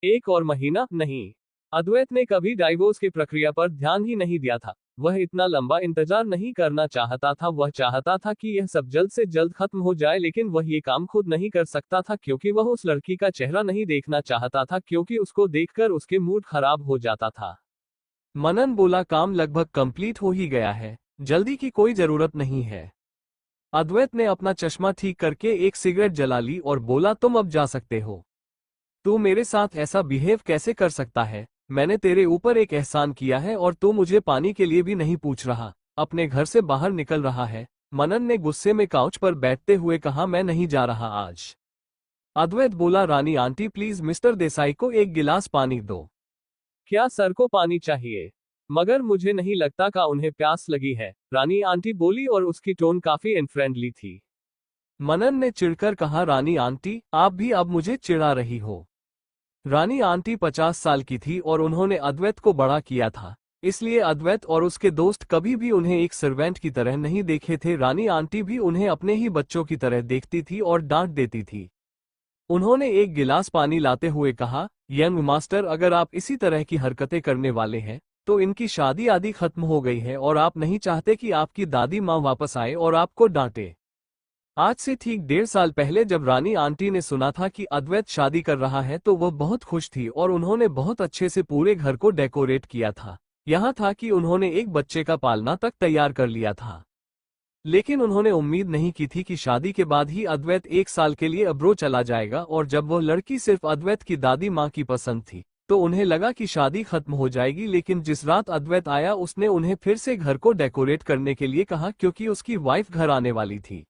1 और महीना नहीं। अद्वैत ने कभी डाइवोर्स की प्रक्रिया पर ध्यान ही नहीं दिया था। वह इतना लंबा इंतजार नहीं करना चाहता था। वह चाहता था कि यह सब जल्द से जल्द खत्म हो जाए, लेकिन वह ये काम खुद नहीं कर सकता था क्योंकि वह उस लड़की का चेहरा नहीं देखना चाहता था, क्योंकि उसको देखकर उसके मूड खराब हो जाता था। मनन बोला, काम लगभग कंप्लीट हो ही गया है, जल्दी की कोई जरूरत नहीं है। अद्वैत ने अपना चश्मा ठीक करके एक सिगरेट जला ली और बोला, तुम अब जा सकते हो। तू मेरे साथ ऐसा बिहेव कैसे कर सकता है? मैंने तेरे ऊपर एक एहसान किया है और तू मुझे पानी के लिए भी नहीं पूछ रहा, अपने घर से बाहर निकल रहा है। मनन ने गुस्से में काउच पर बैठते हुए कहा, मैं नहीं जा रहा आज। अद्वैत बोला, रानी आंटी प्लीज मिस्टर देसाई को एक गिलास पानी दो। क्या सर को पानी चाहिए? मगर मुझे नहीं लगता कि उन्हें प्यास लगी है, रानी आंटी बोली और उसकी टोन काफी अनफ्रेंडली थी। मनन ने चिढ़कर कहा, रानी आंटी आप भी अब मुझे चिढ़ा रही हो। रानी आंटी 50 साल की थी और उन्होंने अद्वैत को बड़ा किया था, इसलिए अद्वैत और उसके दोस्त कभी भी उन्हें एक सर्वेंट की तरह नहीं देखे थे। रानी आंटी भी उन्हें अपने ही बच्चों की तरह देखती थी और डांट देती थी। उन्होंने एक गिलास पानी लाते हुए कहा, यंग मास्टर, अगर आप इसी तरह की हरकतें करने वाले हैं तो इनकी शादी आदि खत्म हो गई है और आप नहीं चाहते कि आपकी दादी माँ वापस आए और आपको डांटे। आज से ठीक 1.5 साल पहले जब रानी आंटी ने सुना था कि अद्वैत शादी कर रहा है तो वह बहुत खुश थी और उन्होंने बहुत अच्छे से पूरे घर को डेकोरेट किया था। यहाँ था कि उन्होंने एक बच्चे का पालना तक तैयार कर लिया था। लेकिन उन्होंने उम्मीद नहीं की थी कि शादी के बाद ही अद्वैत 1 साल के लिए अब्रोड चला जाएगा, और जब वह लड़की सिर्फ अद्वैत की दादी माँ की पसंद थी तो उन्हें लगा कि शादी खत्म हो जाएगी। लेकिन जिस रात अद्वैत आया उसने उन्हें फिर से घर को डेकोरेट करने के लिए कहा क्योंकि उसकी वाइफ घर आने वाली थी।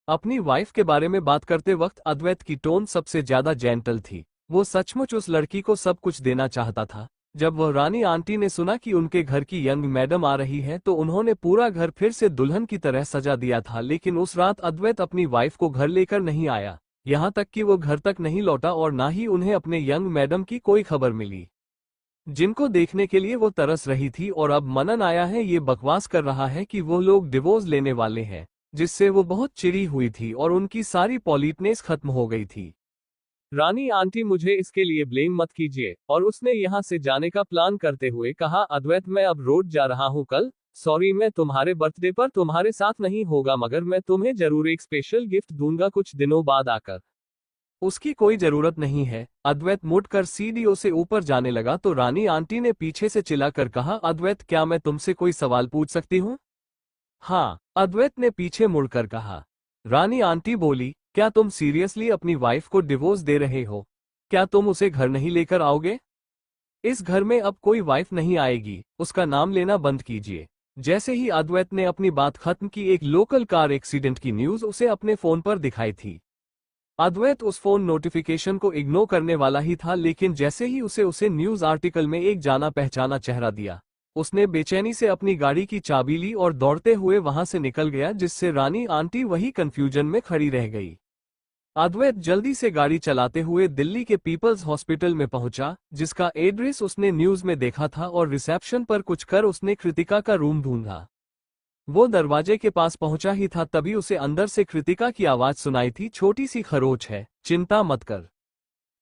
अपनी वाइफ के बारे में बात करते वक्त अद्वैत की टोन सबसे ज्यादा जेंटल थी। वो सचमुच उस लड़की को सब कुछ देना चाहता था। जब वह रानी आंटी ने सुना कि उनके घर की यंग मैडम आ रही है तो उन्होंने पूरा घर फिर से दुल्हन की तरह सजा दिया था। लेकिन उस रात अद्वैत अपनी वाइफ को घर लेकर नहीं आया, यहाँ तक कि वो घर तक नहीं लौटा और ना ही उन्हें अपने यंग मैडम की कोई खबर मिली, जिनको देखने के लिए वो तरस रही थी। और अब मनन आया है, ये बकवास कर रहा है कि वो लोग डिवोर्स लेने वाले हैं, जिससे वो बहुत चिढ़ी हुई थी और उनकी सारी पॉलिटनेस खत्म हो गई थी। रानी आंटी, मुझे इसके लिए ब्लेम मत कीजिए। और उसने यहाँ से जाने का प्लान करते हुए कहा, अद्वैत मैं अब रोड जा रहा हूँ कल। सॉरी, मैं तुम्हारे बर्थडे पर तुम्हारे साथ नहीं होगा, मगर मैं तुम्हें जरूर एक स्पेशल गिफ्ट दूंगा कुछ दिनों बाद आकर। उसकी कोई जरूरत नहीं है। अद्वैत मुड़कर सीढ़ियों से ऊपर जाने लगा तो रानी आंटी ने पीछे से चिल्लाकर कहा, अद्वैत क्या मैं तुमसे कोई सवाल पूछ सकती हूँ? हाँ, अद्वैत ने पीछे मुड़कर कहा। रानी आंटी बोली, क्या तुम सीरियसली अपनी वाइफ को डिवोर्स दे रहे हो? क्या तुम उसे घर नहीं लेकर आओगे? इस घर में अब कोई वाइफ नहीं आएगी, उसका नाम लेना बंद कीजिए। जैसे ही अद्वैत ने अपनी बात खत्म की, एक लोकल कार एक्सीडेंट की न्यूज उसे अपने फोन पर दिखाई थी। अद्वैत उस फोन नोटिफिकेशन को इग्नोर करने वाला ही था, लेकिन जैसे ही उसे न्यूज आर्टिकल में एक जाना पहचाना चेहरा दिया, उसने बेचैनी से अपनी गाड़ी की चाबी ली और दौड़ते हुए वहां से निकल गया, जिससे रानी आंटी वही कंफ्यूजन में खड़ी रह गई। अद्वैत जल्दी से गाड़ी चलाते हुए दिल्ली के पीपल्स हॉस्पिटल में पहुंचा, जिसका एड्रेस उसने न्यूज में देखा था, और रिसेप्शन पर कुछ कर उसने कृतिका का रूम ढूंढा। वो दरवाजे के पास पहुंचा ही था तभी उसे अंदर से कृतिका की आवाज सुनाई थी, छोटी सी खरोच है, चिंता मत कर।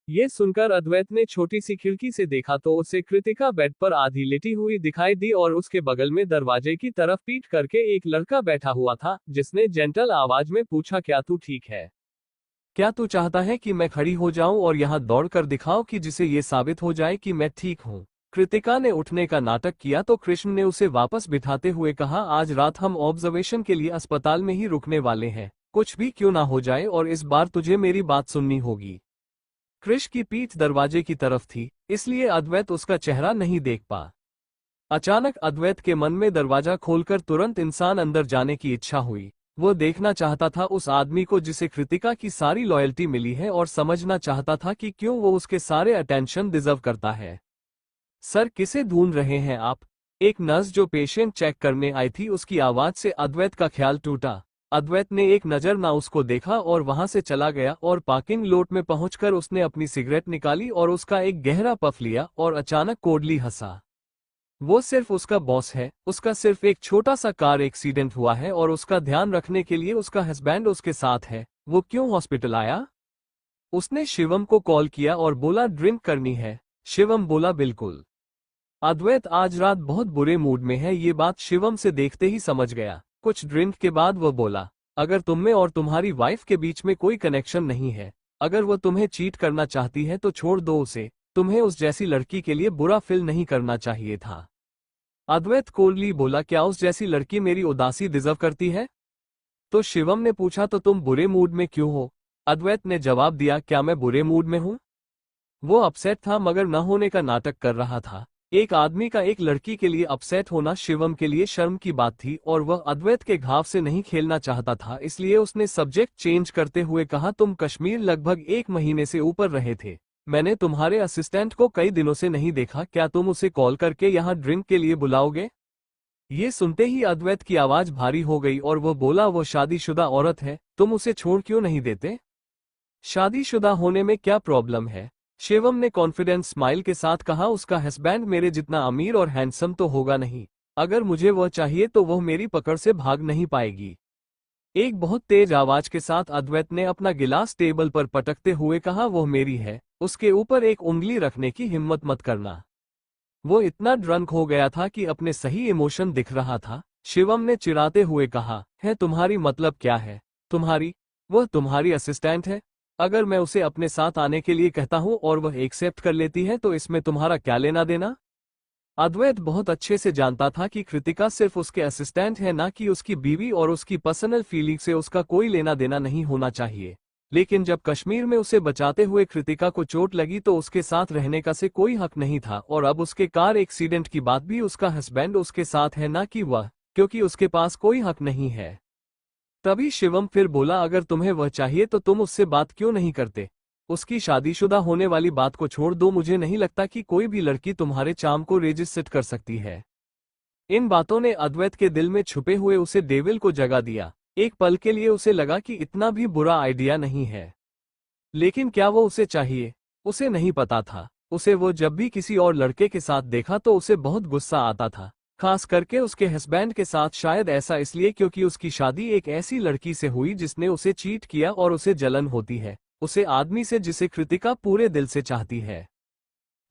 ये सुनकर अद्वैत ने छोटी सी खिड़की से देखा तो उसे कृतिका बेड पर आधी लेटी हुई दिखाई दी और उसके बगल में दरवाजे की तरफ पीठ करके एक लड़का बैठा हुआ था, जिसने जेंटल आवाज में पूछा, क्या तू ठीक है? क्या तू चाहता है कि मैं खड़ी हो जाऊं और यहाँ दौड़ कर दिखाऊं कि जिसे ये साबित हो जाए कि मैं ठीक हूँ? कृतिका ने उठने का नाटक किया तो कृष्ण ने उसे वापस बिठाते हुए कहा, आज रात हम ऑब्जर्वेशन के लिए अस्पताल में ही रुकने वाले हैं, कुछ भी क्यों ना हो जाए, और इस बार तुझे मेरी बात सुननी होगी। कृष्ण की पीठ दरवाजे की तरफ थी, इसलिए अद्वैत उसका चेहरा नहीं देख पा। अचानक अद्वैत के मन में दरवाजा खोलकर तुरंत इंसान अंदर जाने की इच्छा हुई। वो देखना चाहता था उस आदमी को जिसे कृतिका की सारी लॉयल्टी मिली है, और समझना चाहता था कि क्यों वो उसके सारे अटेंशन डिजर्व करता है। सर, किसे ढूंढ रहे हैं आप? एक नर्स जो पेशेंट चेक करने आई थी, उसकी आवाज से अद्वैत का ख्याल टूटा। अद्वैत ने एक नजर ना उसको देखा और वहां से चला गया, और पार्किंग लॉट में पहुंचकर उसने अपनी सिगरेट निकाली और उसका एक गहरा पफ लिया और अचानक कोडली हंसा। वो सिर्फ उसका बॉस है, उसका सिर्फ एक छोटा सा कार एक्सीडेंट हुआ है और उसका ध्यान रखने के लिए उसका हस्बैंड उसके साथ है। वो क्यों हॉस्पिटल आया? उसने शिवम को कॉल किया और बोला ड्रिंक करनी है। शिवम बोला बिल्कुल। अद्वैत आज रात बहुत बुरे मूड में है, ये बात शिवम से देखते ही समझ गया। कुछ ड्रिंक के बाद वो बोला, अगर तुम में और तुम्हारी वाइफ के बीच में कोई कनेक्शन नहीं है, अगर वो तुम्हें चीट करना चाहती है तो छोड़ दो उसे, तुम्हें उस जैसी लड़की के लिए बुरा फील नहीं करना चाहिए था। अद्वैत कोल्डली बोला, क्या उस जैसी लड़की मेरी उदासी डिजर्व करती है? तो शिवम ने पूछा, तो तुम बुरे मूड में क्यों हो? अद्वैत ने जवाब दिया, क्या मैं बुरे मूड में हूं? वो अपसेट था मगर न होने का नाटक कर रहा था। एक आदमी का एक लड़की के लिए अपसेट होना शिवम के लिए शर्म की बात थी, और वह अद्वैत के घाव से नहीं खेलना चाहता था, इसलिए उसने सब्जेक्ट चेंज करते हुए कहा, तुम कश्मीर लगभग 1 महीने से ऊपर रहे थे। मैंने तुम्हारे असिस्टेंट को कई दिनों से नहीं देखा, क्या तुम उसे कॉल करके यहाँ ड्रिंक के लिए बुलाओगे? ये सुनते ही अद्वैत की आवाज भारी हो गई और वो बोला, वो शादीशुदा औरत है, तुम उसे छोड़ क्यों नहीं देते? शादीशुदा होने में क्या प्रॉब्लम है? शिवम ने कॉन्फिडेंस स्माइल के साथ कहा, उसका हस्बैंड मेरे जितना अमीर और हैंडसम तो होगा नहीं। अगर मुझे वह चाहिए तो वह मेरी पकड़ से भाग नहीं पाएगी। एक बहुत तेज आवाज के साथ अद्वैत ने अपना गिलास टेबल पर पटकते हुए कहा, वो मेरी है, उसके ऊपर एक उंगली रखने की हिम्मत मत करना। वो इतना ड्रंक हो गया था कि अपने सही इमोशन दिख रहा था। शिवम ने चिढ़ाते हुए कहा, है तुम्हारी मतलब क्या है? तुम्हारी? वह तुम्हारी असिस्टेंट है। अगर मैं उसे अपने साथ आने के लिए कहता हूँ और वह एक्सेप्ट कर लेती है तो इसमें तुम्हारा क्या लेना देना? अद्वैत बहुत अच्छे से जानता था कि कृतिका सिर्फ उसके असिस्टेंट है, ना कि उसकी बीवी, और उसकी पर्सनल फीलिंग से उसका कोई लेना देना नहीं होना चाहिए। लेकिन जब कश्मीर में उसे बचाते हुए कृतिका को चोट लगी तो उसके साथ रहने का से कोई हक नहीं था, और अब उसके कार एक्सीडेंट की बात भी उसका हस्बैंड उसके साथ है, ना कि वह, क्योंकि उसके पास कोई हक नहीं है। तभी शिवम फिर बोला, अगर तुम्हें वह चाहिए तो तुम उससे बात क्यों नहीं करते? उसकी शादीशुदा होने वाली बात को छोड़ दो, मुझे नहीं लगता कि कोई भी लड़की तुम्हारे चार्म को रेजिस्टेट कर सकती है। इन बातों ने अद्वैत के दिल में छुपे हुए उसे डेविल को जगा दिया। एक पल के लिए उसे लगा कि इतना भी बुरा आइडिया नहीं है। लेकिन क्या वो उसे चाहिए? उसे नहीं पता था। उसे वो जब भी किसी और लड़के के साथ देखा तो उसे बहुत गुस्सा आता था, खास करके उसके हस्बैंड के साथ। शायद ऐसा इसलिए क्योंकि उसकी शादी एक ऐसी लड़की से हुई जिसने उसे चीट किया और उसे जलन होती है, उसे आदमी से जिसे कृतिका पूरे दिल से चाहती है।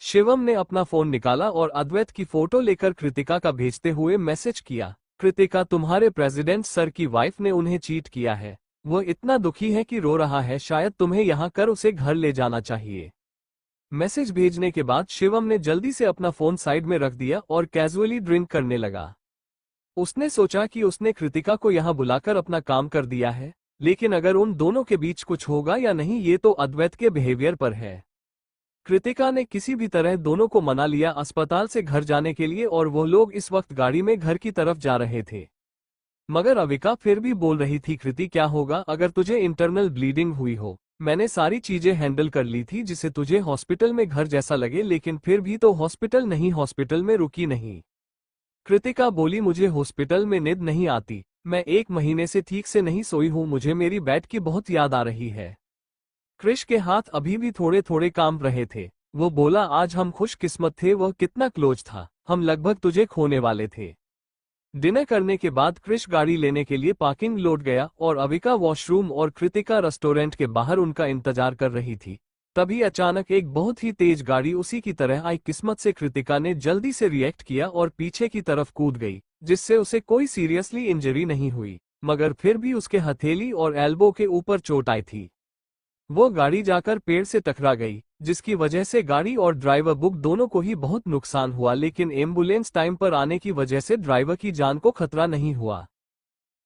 शिवम ने अपना फोन निकाला और अद्वैत की फोटो लेकर कृतिका का भेजते हुए मैसेज किया, कृतिका, तुम्हारे प्रेसिडेंट सर की वाइफ ने उन्हें चीट किया है। वो इतना दुखी है कि रो रहा है, शायद तुम्हें यहाँ कर उसे घर ले जाना चाहिए। मैसेज भेजने के बाद शिवम ने जल्दी से अपना फोन साइड में रख दिया और कैजुअली ड्रिंक करने लगा। उसने सोचा कि उसने कृतिका को यहाँ बुलाकर अपना काम कर दिया है, लेकिन अगर उन दोनों के बीच कुछ होगा या नहीं ये तो अद्वैत के बिहेवियर पर है। कृतिका ने किसी भी तरह दोनों को मना लिया अस्पताल से घर जाने के लिए, और वो लोग इस वक्त गाड़ी में घर की तरफ जा रहे थे। मगर अविका फिर भी बोल रही थी, कृति क्या होगा अगर तुझे इंटरनल ब्लीडिंग हुई हो? मैंने सारी चीजें हैंडल कर ली थी जिसे तुझे हॉस्पिटल में घर जैसा लगे, लेकिन फिर भी तो हॉस्पिटल नहीं, हॉस्पिटल में रुकी नहीं। कृतिका बोली, मुझे हॉस्पिटल में नींद नहीं आती, मैं 1 महीने से ठीक से नहीं सोई हूँ, मुझे मेरी बेड की बहुत याद आ रही है। क्रिश के हाथ अभी भी थोड़े थोड़े कांप रहे थे। वो बोला, आज हम खुशकिस्मत थे, वह कितना क्लोज था, हम लगभग तुझे खोने वाले थे। डिनर करने के बाद क्रिश गाड़ी लेने के लिए पार्किंग लौट गया और अविका वॉशरूम और कृतिका रेस्टोरेंट के बाहर उनका इंतजार कर रही थी। तभी अचानक एक बहुत ही तेज गाड़ी उसी की तरह आई। किस्मत से कृतिका ने जल्दी से रिएक्ट किया और पीछे की तरफ कूद गई, जिससे उसे कोई सीरियसली इंजरी नहीं हुई, मगर फिर भी उसके हथेली और एल्बो के ऊपर चोट आई थी। वो गाड़ी जाकर पेड़ से टकरा गई, जिसकी वजह से गाड़ी और ड्राइवर बुक दोनों को ही बहुत नुकसान हुआ, लेकिन एम्बुलेंस टाइम पर आने की वजह से ड्राइवर की जान को खतरा नहीं हुआ।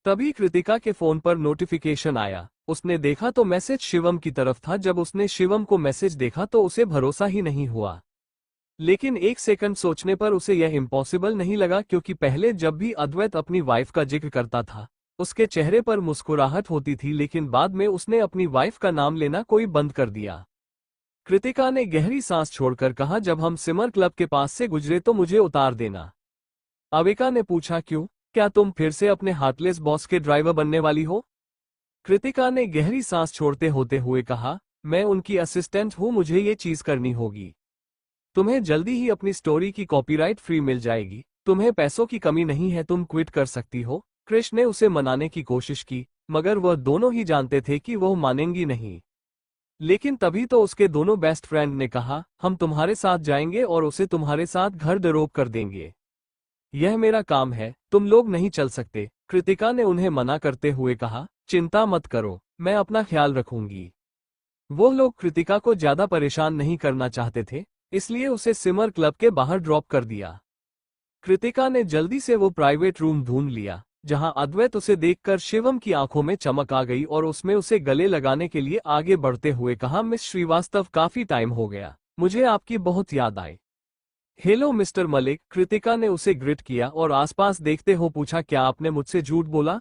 तभी कृतिका के फोन पर नोटिफिकेशन आया। उसने देखा तो मैसेज शिवम की तरफ था। जब उसने शिवम को मैसेज देखा तो उसे भरोसा ही नहीं हुआ, लेकिन 1 सेकंड सोचने पर उसे यह इम्पॉसिबल नहीं लगा, क्योंकि पहले जब भी अद्वैत अपनी वाइफ का जिक्र करता था उसके चेहरे पर मुस्कुराहट होती थी, लेकिन बाद में उसने अपनी वाइफ का नाम लेना कोई बंद कर दिया। कृतिका ने गहरी सांस छोड़कर कहा, जब हम सिमर क्लब के पास से गुजरे तो मुझे उतार देना। अविका ने पूछा, क्यों? क्या तुम फिर से अपने हार्टलेस बॉस के ड्राइवर बनने वाली हो? कृतिका ने गहरी सांस छोड़ते होते हुए कहा, मैं उनकी असिस्टेंट हूं, मुझे ये चीज करनी होगी। तुम्हें जल्दी ही अपनी स्टोरी की कॉपीराइट फ्री मिल जाएगी, तुम्हें पैसों की कमी नहीं है, तुम क्विट कर सकती हो। क्रिश ने उसे मनाने की कोशिश की, मगर वह दोनों ही जानते थे कि वह मानेंगी नहीं। लेकिन तभी तो उसके दोनों बेस्ट फ्रेंड ने कहा, हम तुम्हारे साथ जाएंगे और उसे तुम्हारे साथ घर डरोप कर देंगे। यह मेरा काम है, तुम लोग नहीं चल सकते। कृतिका ने उन्हें मना करते हुए कहा, चिंता मत करो, मैं अपना ख्याल रखूंगी। वो लोग कृतिका को ज्यादा परेशान नहीं करना चाहते थे, इसलिए उसे सिमर क्लब के बाहर ड्रॉप कर दिया। कृतिका ने जल्दी से वो प्राइवेट रूम ढूंढ लिया, जहां अद्वैत उसे देखकर शिवम की आंखों में चमक आ गई और उसमें उसे गले लगाने के लिए आगे बढ़ते हुए कहा, मिस श्रीवास्तव, काफी टाइम हो गया, मुझे आपकी बहुत याद आई। हेलो मिस्टर मलिक, कृतिका ने उसे ग्रिट किया और आसपास देखते हो पूछा, क्या आपने मुझसे झूठ बोला?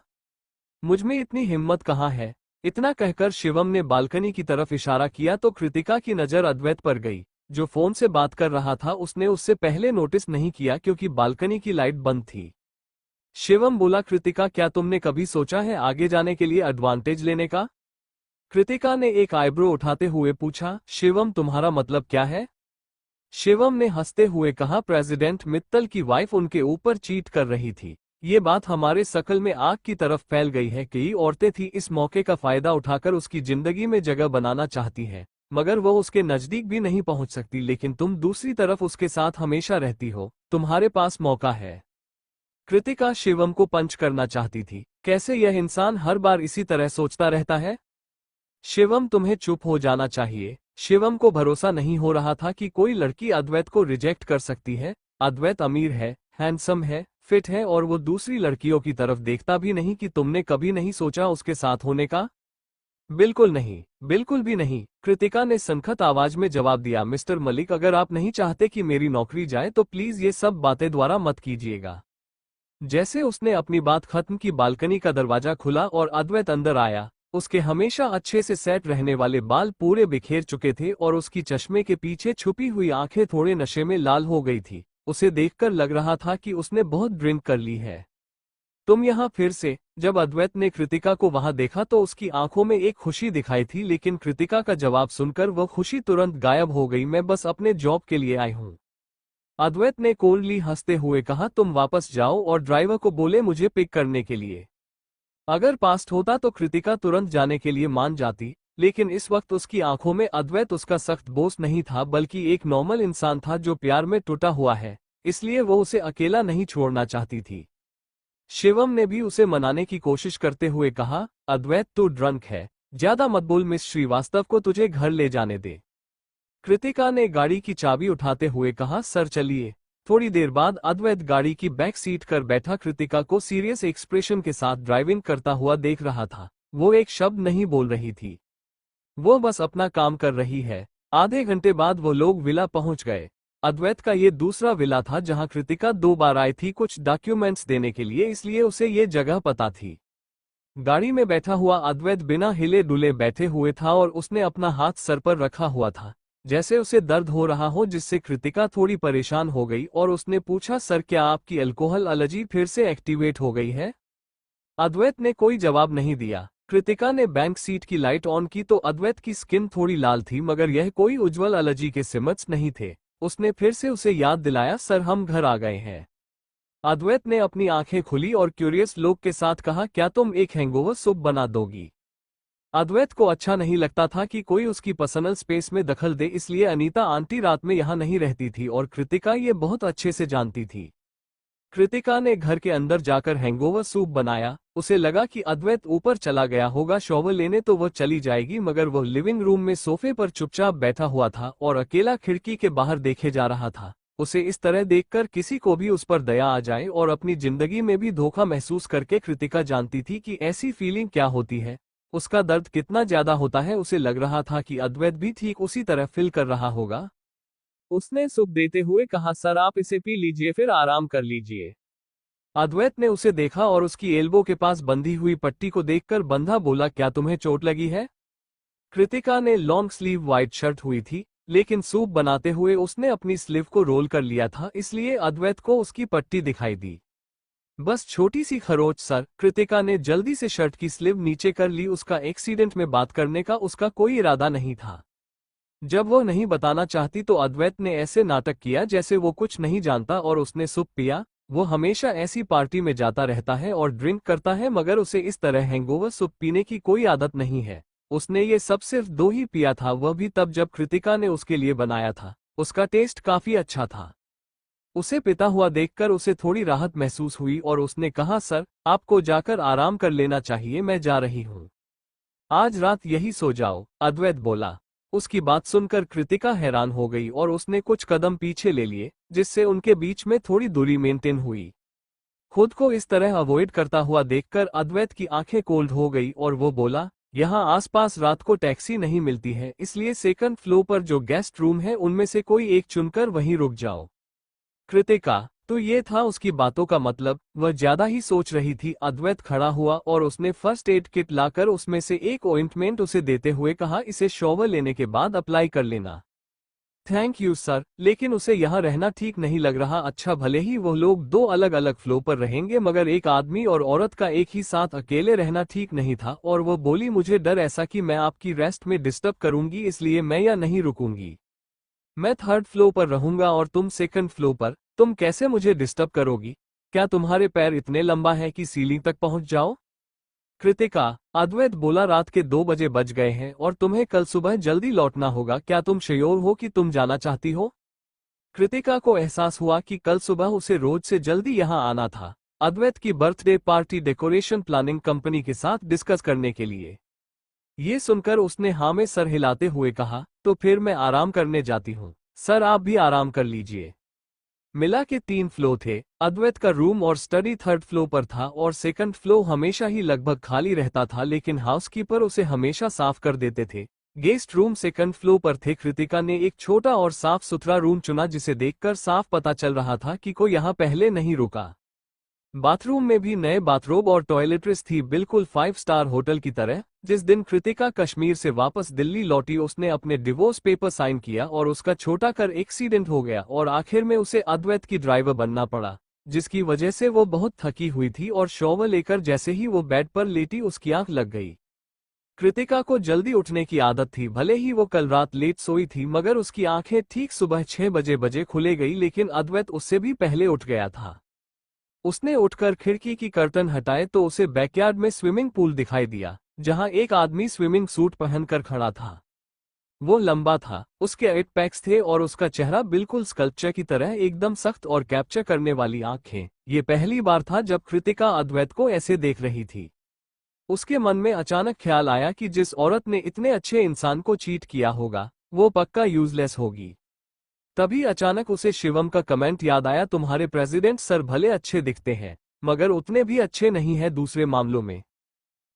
मुझमें इतनी हिम्मत कहाँ है? इतना कहकर शिवम ने बालकनी की तरफ इशारा किया तो कृतिका की नजर अद्वैत पर गई, जो फोन से बात कर रहा था। उसने उससे पहले नोटिस नहीं किया क्योंकि बालकनी की लाइट बंद थी। शिवम बोला, कृतिका, क्या तुमने कभी सोचा है आगे जाने के लिए एडवांटेज लेने का? कृतिका ने एक आईब्रो उठाते हुए पूछा, शिवम तुम्हारा मतलब क्या है? शिवम ने हंसते हुए कहा, प्रेसिडेंट मित्तल की वाइफ उनके ऊपर चीट कर रही थी, ये बात हमारे शकल में आग की तरफ फैल गई है। कई औरतें थी इस मौके का फायदा उठाकर उसकी जिंदगी में जगह बनाना चाहती हैं, मगर वो उसके नजदीक भी नहीं पहुंच सकती। लेकिन तुम दूसरी तरफ उसके साथ हमेशा रहती हो, तुम्हारे पास मौका है। कृतिका शिवम को पंच करना चाहती थी। कैसे यह इंसान हर बार इसी तरह सोचता रहता है? शिवम, तुम्हें चुप हो जाना चाहिए। शिवम को भरोसा नहीं हो रहा था कि कोई लड़की अद्वैत को रिजेक्ट कर सकती है। अद्वैत अमीर है, हैंडसम है, फिट है और वो दूसरी लड़कियों की तरफ देखता भी नहीं। कि तुमने कभी नहीं सोचा उसके साथ होने का? बिल्कुल नहीं, बिल्कुल भी नहीं, कृतिका ने सनखत आवाज में जवाब दिया। मिस्टर मलिक, अगर आप नहीं चाहते कि मेरी नौकरी जाए तो प्लीज ये सब बातें दोबारा मत कीजिएगा। जैसे उसने अपनी बात खत्म की, बालकनी का दरवाजा खुला और अद्वैत अंदर आया। उसके हमेशा अच्छे से सेट रहने वाले बाल पूरे बिखेर चुके थे और उसकी चश्मे के पीछे छुपी हुई आंखें थोड़े नशे में लाल हो गई थी। उसे देखकर लग रहा था कि उसने बहुत ड्रिंक कर ली है। तुम यहाँ फिर से? जब अद्वैत ने कृतिका को वहां देखा तो उसकी आंखों में एक खुशी दिखाई थी, लेकिन कृतिका का जवाब सुनकर वह खुशी तुरंत गायब हो गई। मैं बस अपने जॉब के लिए आई हूँ, अद्वैत ने कोल्डली हंसते हुए कहा। तुम वापस जाओ और ड्राइवर को बोले मुझे पिक करने के लिए। अगर पास्ट होता तो कृतिका तुरंत जाने के लिए मान जाती, लेकिन इस वक्त उसकी आंखों में अद्वैत उसका सख्त बॉस नहीं था, बल्कि एक नॉर्मल इंसान था जो प्यार में टूटा हुआ है। इसलिए वो उसे अकेला नहीं छोड़ना चाहती थी। शिवम ने भी उसे मनाने की कोशिश करते हुए कहा, अद्वैत तू ड्रंक है, ज्यादा मत बोल, मिस श्रीवास्तव को तुझे घर ले जाने दे। कृतिका ने गाड़ी की चाबी उठाते हुए कहा, सर चलिए। थोड़ी देर बाद अद्वैत गाड़ी की बैक सीट कर बैठा कृतिका को सीरियस एक्सप्रेशन के साथ ड्राइविंग करता हुआ देख रहा था। वो एक शब्द नहीं बोल रही थी, वो बस अपना काम कर रही है। आधे घंटे बाद वो लोग विला पहुंच गए। अद्वैत का ये दूसरा विला था जहां कृतिका 2 बार आई थी कुछ डॉक्यूमेंट्स देने के लिए, इसलिए उसे ये जगह पता थी। गाड़ी में बैठा हुआ अद्वैत बिना हिले डुले बैठे हुए था और उसने अपना हाथ सर पर रखा हुआ था, जैसे उसे दर्द हो रहा हो, जिससे कृतिका थोड़ी परेशान हो गई और उसने पूछा, सर क्या आपकी अल्कोहल एलर्जी फिर से एक्टिवेट हो गई है? अद्वैत ने कोई जवाब नहीं दिया। कृतिका ने बैंक सीट की लाइट ऑन की तो अद्वैत की स्किन थोड़ी लाल थी, मगर यह कोई उज्ज्वल एलर्जी के सिम्टम्स नहीं थे। उसने फिर से उसे याद दिलाया, सर हम घर आ गए हैं। अद्वैत ने अपनी आंखें खुली और क्यूरियस लोग के साथ कहा, क्या तुम एक हैंगओवर सूप बना दोगी? अद्वैत को अच्छा नहीं लगता था कि कोई उसकी पर्सनल स्पेस में दखल दे, इसलिए अनीता आंटी रात में यहाँ नहीं रहती थी और कृतिका ये बहुत अच्छे से जानती थी। कृतिका ने घर के अंदर जाकर हैंगओवर सूप बनाया। उसे लगा कि अद्वैत ऊपर चला गया होगा शॉवर लेने तो वो चली जाएगी, मगर वो लिविंग रूम में सोफे पर चुपचाप बैठा हुआ था और अकेला खिड़की के बाहर देखे जा रहा था। उसे इस तरह देखकर किसी को भी उस पर दया आ जाए और अपनी जिंदगी में भी धोखा महसूस करके कृतिका जानती थी कि ऐसी फीलिंग क्या होती है, उसका दर्द कितना ज्यादा होता है। उसे लग रहा था कि अद्वैत भी ठीक उसी तरह फील कर रहा होगा। उसने सूप देते हुए कहा, सर आप इसे पी लीजिए फिर आराम कर लीजिए। अद्वैत ने उसे देखा और उसकी एल्बो के पास बंधी हुई पट्टी को देखकर बंधा बोला, क्या तुम्हें चोट लगी है? कृतिका ने लॉन्ग स्लीव व्हाइट शर्ट हुई थी, लेकिन सूप बनाते हुए उसने अपनी स्लीव को रोल कर लिया था, इसलिए अद्वैत को उसकी पट्टी दिखाई दी। बस छोटी सी खरोच सर। कृतिका ने जल्दी से शर्ट की स्लीव नीचे कर ली। उसका एक्सीडेंट में बात करने का उसका कोई इरादा नहीं था। जब वो नहीं बताना चाहती तो अद्वैत ने ऐसे नाटक किया जैसे वो कुछ नहीं जानता और उसने सूप पिया। वो हमेशा ऐसी पार्टी में जाता रहता है और ड्रिंक करता है, मगर उसे इस तरह हैंगओवर सूप पीने की कोई आदत नहीं है। उसने ये सब सिर्फ 2 ही पिया था, वह भी तब जब कृतिका ने उसके लिए बनाया था। उसका टेस्ट काफी अच्छा था। उसे पिता हुआ देखकर उसे थोड़ी राहत महसूस हुई और उसने कहा, सर आपको जाकर आराम कर लेना चाहिए, मैं जा रही हूँ। आज रात यही सो जाओ, अद्वैत बोला। उसकी बात सुनकर कृतिका हैरान हो गई और उसने कुछ कदम पीछे ले लिए, जिससे उनके बीच में थोड़ी दूरी मेंटेन हुई। खुद को इस तरह अवॉइड करता हुआ देखकर अद्वैत की आंखें कोल्ड हो गई और वो बोला, यहाँ आसपास रात को टैक्सी नहीं मिलती है, इसलिए सेकंड फ्लोर पर जो गेस्ट रूम है उनमें से कोई एक चुनकर वहीं रुक जाओ। कृतिका, तो ये था उसकी बातों का मतलब। वह ज्यादा ही सोच रही थी। अद्वैत खड़ा हुआ और उसने फर्स्ट एड किट लाकर उसमें से एक ऑइंटमेंट उसे देते हुए कहा, इसे शॉवर लेने के बाद अप्लाई कर लेना। थैंक यू सर, लेकिन उसे यहाँ रहना ठीक नहीं लग रहा। अच्छा, भले ही वो लोग 2 अलग अलग फ्लोर पर रहेंगे, मगर एक आदमी और औरत का एक ही साथ अकेले रहना ठीक नहीं था। और वो बोली, मुझे डर ऐसा कि मैं आपकी रेस्ट में डिस्टर्ब करूंगी, इसलिए मैं यहाँ नहीं रुकूंगी। मैं 3rd फ्लोर पर रहूंगा और तुम 2nd फ्लोर पर। तुम कैसे मुझे डिस्टर्ब करोगी? क्या तुम्हारे पैर इतने लंबा है कि सीलिंग तक पहुंच जाओ? कृतिका, अद्वैत बोला, रात के 2 बजे बज गए हैं और तुम्हें कल सुबह जल्दी लौटना होगा। क्या तुम श्योर हो कि तुम जाना चाहती हो? कृतिका को एहसास हुआ कि कल सुबह उसे रोज से जल्दी यहां आना था, अद्वैत की birthday party decoration planning company के साथ डिस्कस करने के लिए। ये सुनकर उसने हाँ में सर हिलाते हुए कहा, तो फिर मैं आराम करने जाती हूँ। सर आप भी आराम कर लीजिए। मिला के 3 फ्लोर थे। अद्वैत का रूम और स्टडी 3rd फ्लोर पर था और 2nd फ्लोर हमेशा ही लगभग खाली रहता था, लेकिन हाउसकीपर उसे हमेशा साफ कर देते थे। गेस्ट रूम 2nd फ्लोर पर थे। कृतिका ने एक छोटा और साफ सुथरा रूम चुना जिसे देखकर साफ पता चल रहा था कि कोई यहाँ पहले नहीं रुका। बाथरूम में भी नए बाथरोब और टॉयलेट्रीज थी, बिल्कुल 5 स्टार होटल की तरह। जिस दिन कृतिका कश्मीर से वापस दिल्ली लौटी उसने अपने डिवोर्स पेपर साइन किया और उसका छोटा कार एक्सीडेंट हो गया और आखिर में उसे अद्वैत की ड्राइवर बनना पड़ा, जिसकी वजह से वो बहुत थकी हुई थी और शॉवर लेकर जैसे ही वो बेड पर लेटी उसकी आंख लग गई। कृतिका को जल्दी उठने की आदत थी, भले ही वो कल रात लेट सोई थी, मगर उसकी आंखें ठीक सुबह 6 बजे खुले गई। लेकिन अद्वैत उससे भी पहले उठ गया था। उसने उठकर खिड़की की कर्टन हटाए तो उसे बैकयार्ड में स्विमिंग पूल दिखाई दिया, जहां एक आदमी स्विमिंग सूट पहनकर खड़ा था। वो लंबा था, उसके 8 पैक्स थे और उसका चेहरा बिल्कुल स्कल्पचर की तरह, एकदम सख्त और कैप्चर करने वाली आंखें। ये पहली बार था जब कृतिका अद्वैत को ऐसे देख रही थी। उसके मन में अचानक ख्याल आया कि जिस औरत ने इतने अच्छे इंसान को चीट किया होगा, वो पक्का यूजलेस होगी। तभी अचानक उसे शिवम का कमेंट याद आया, तुम्हारे प्रेसिडेंट सर भले अच्छे दिखते हैं, मगर उतने भी अच्छे नहीं हैं दूसरे मामलों में।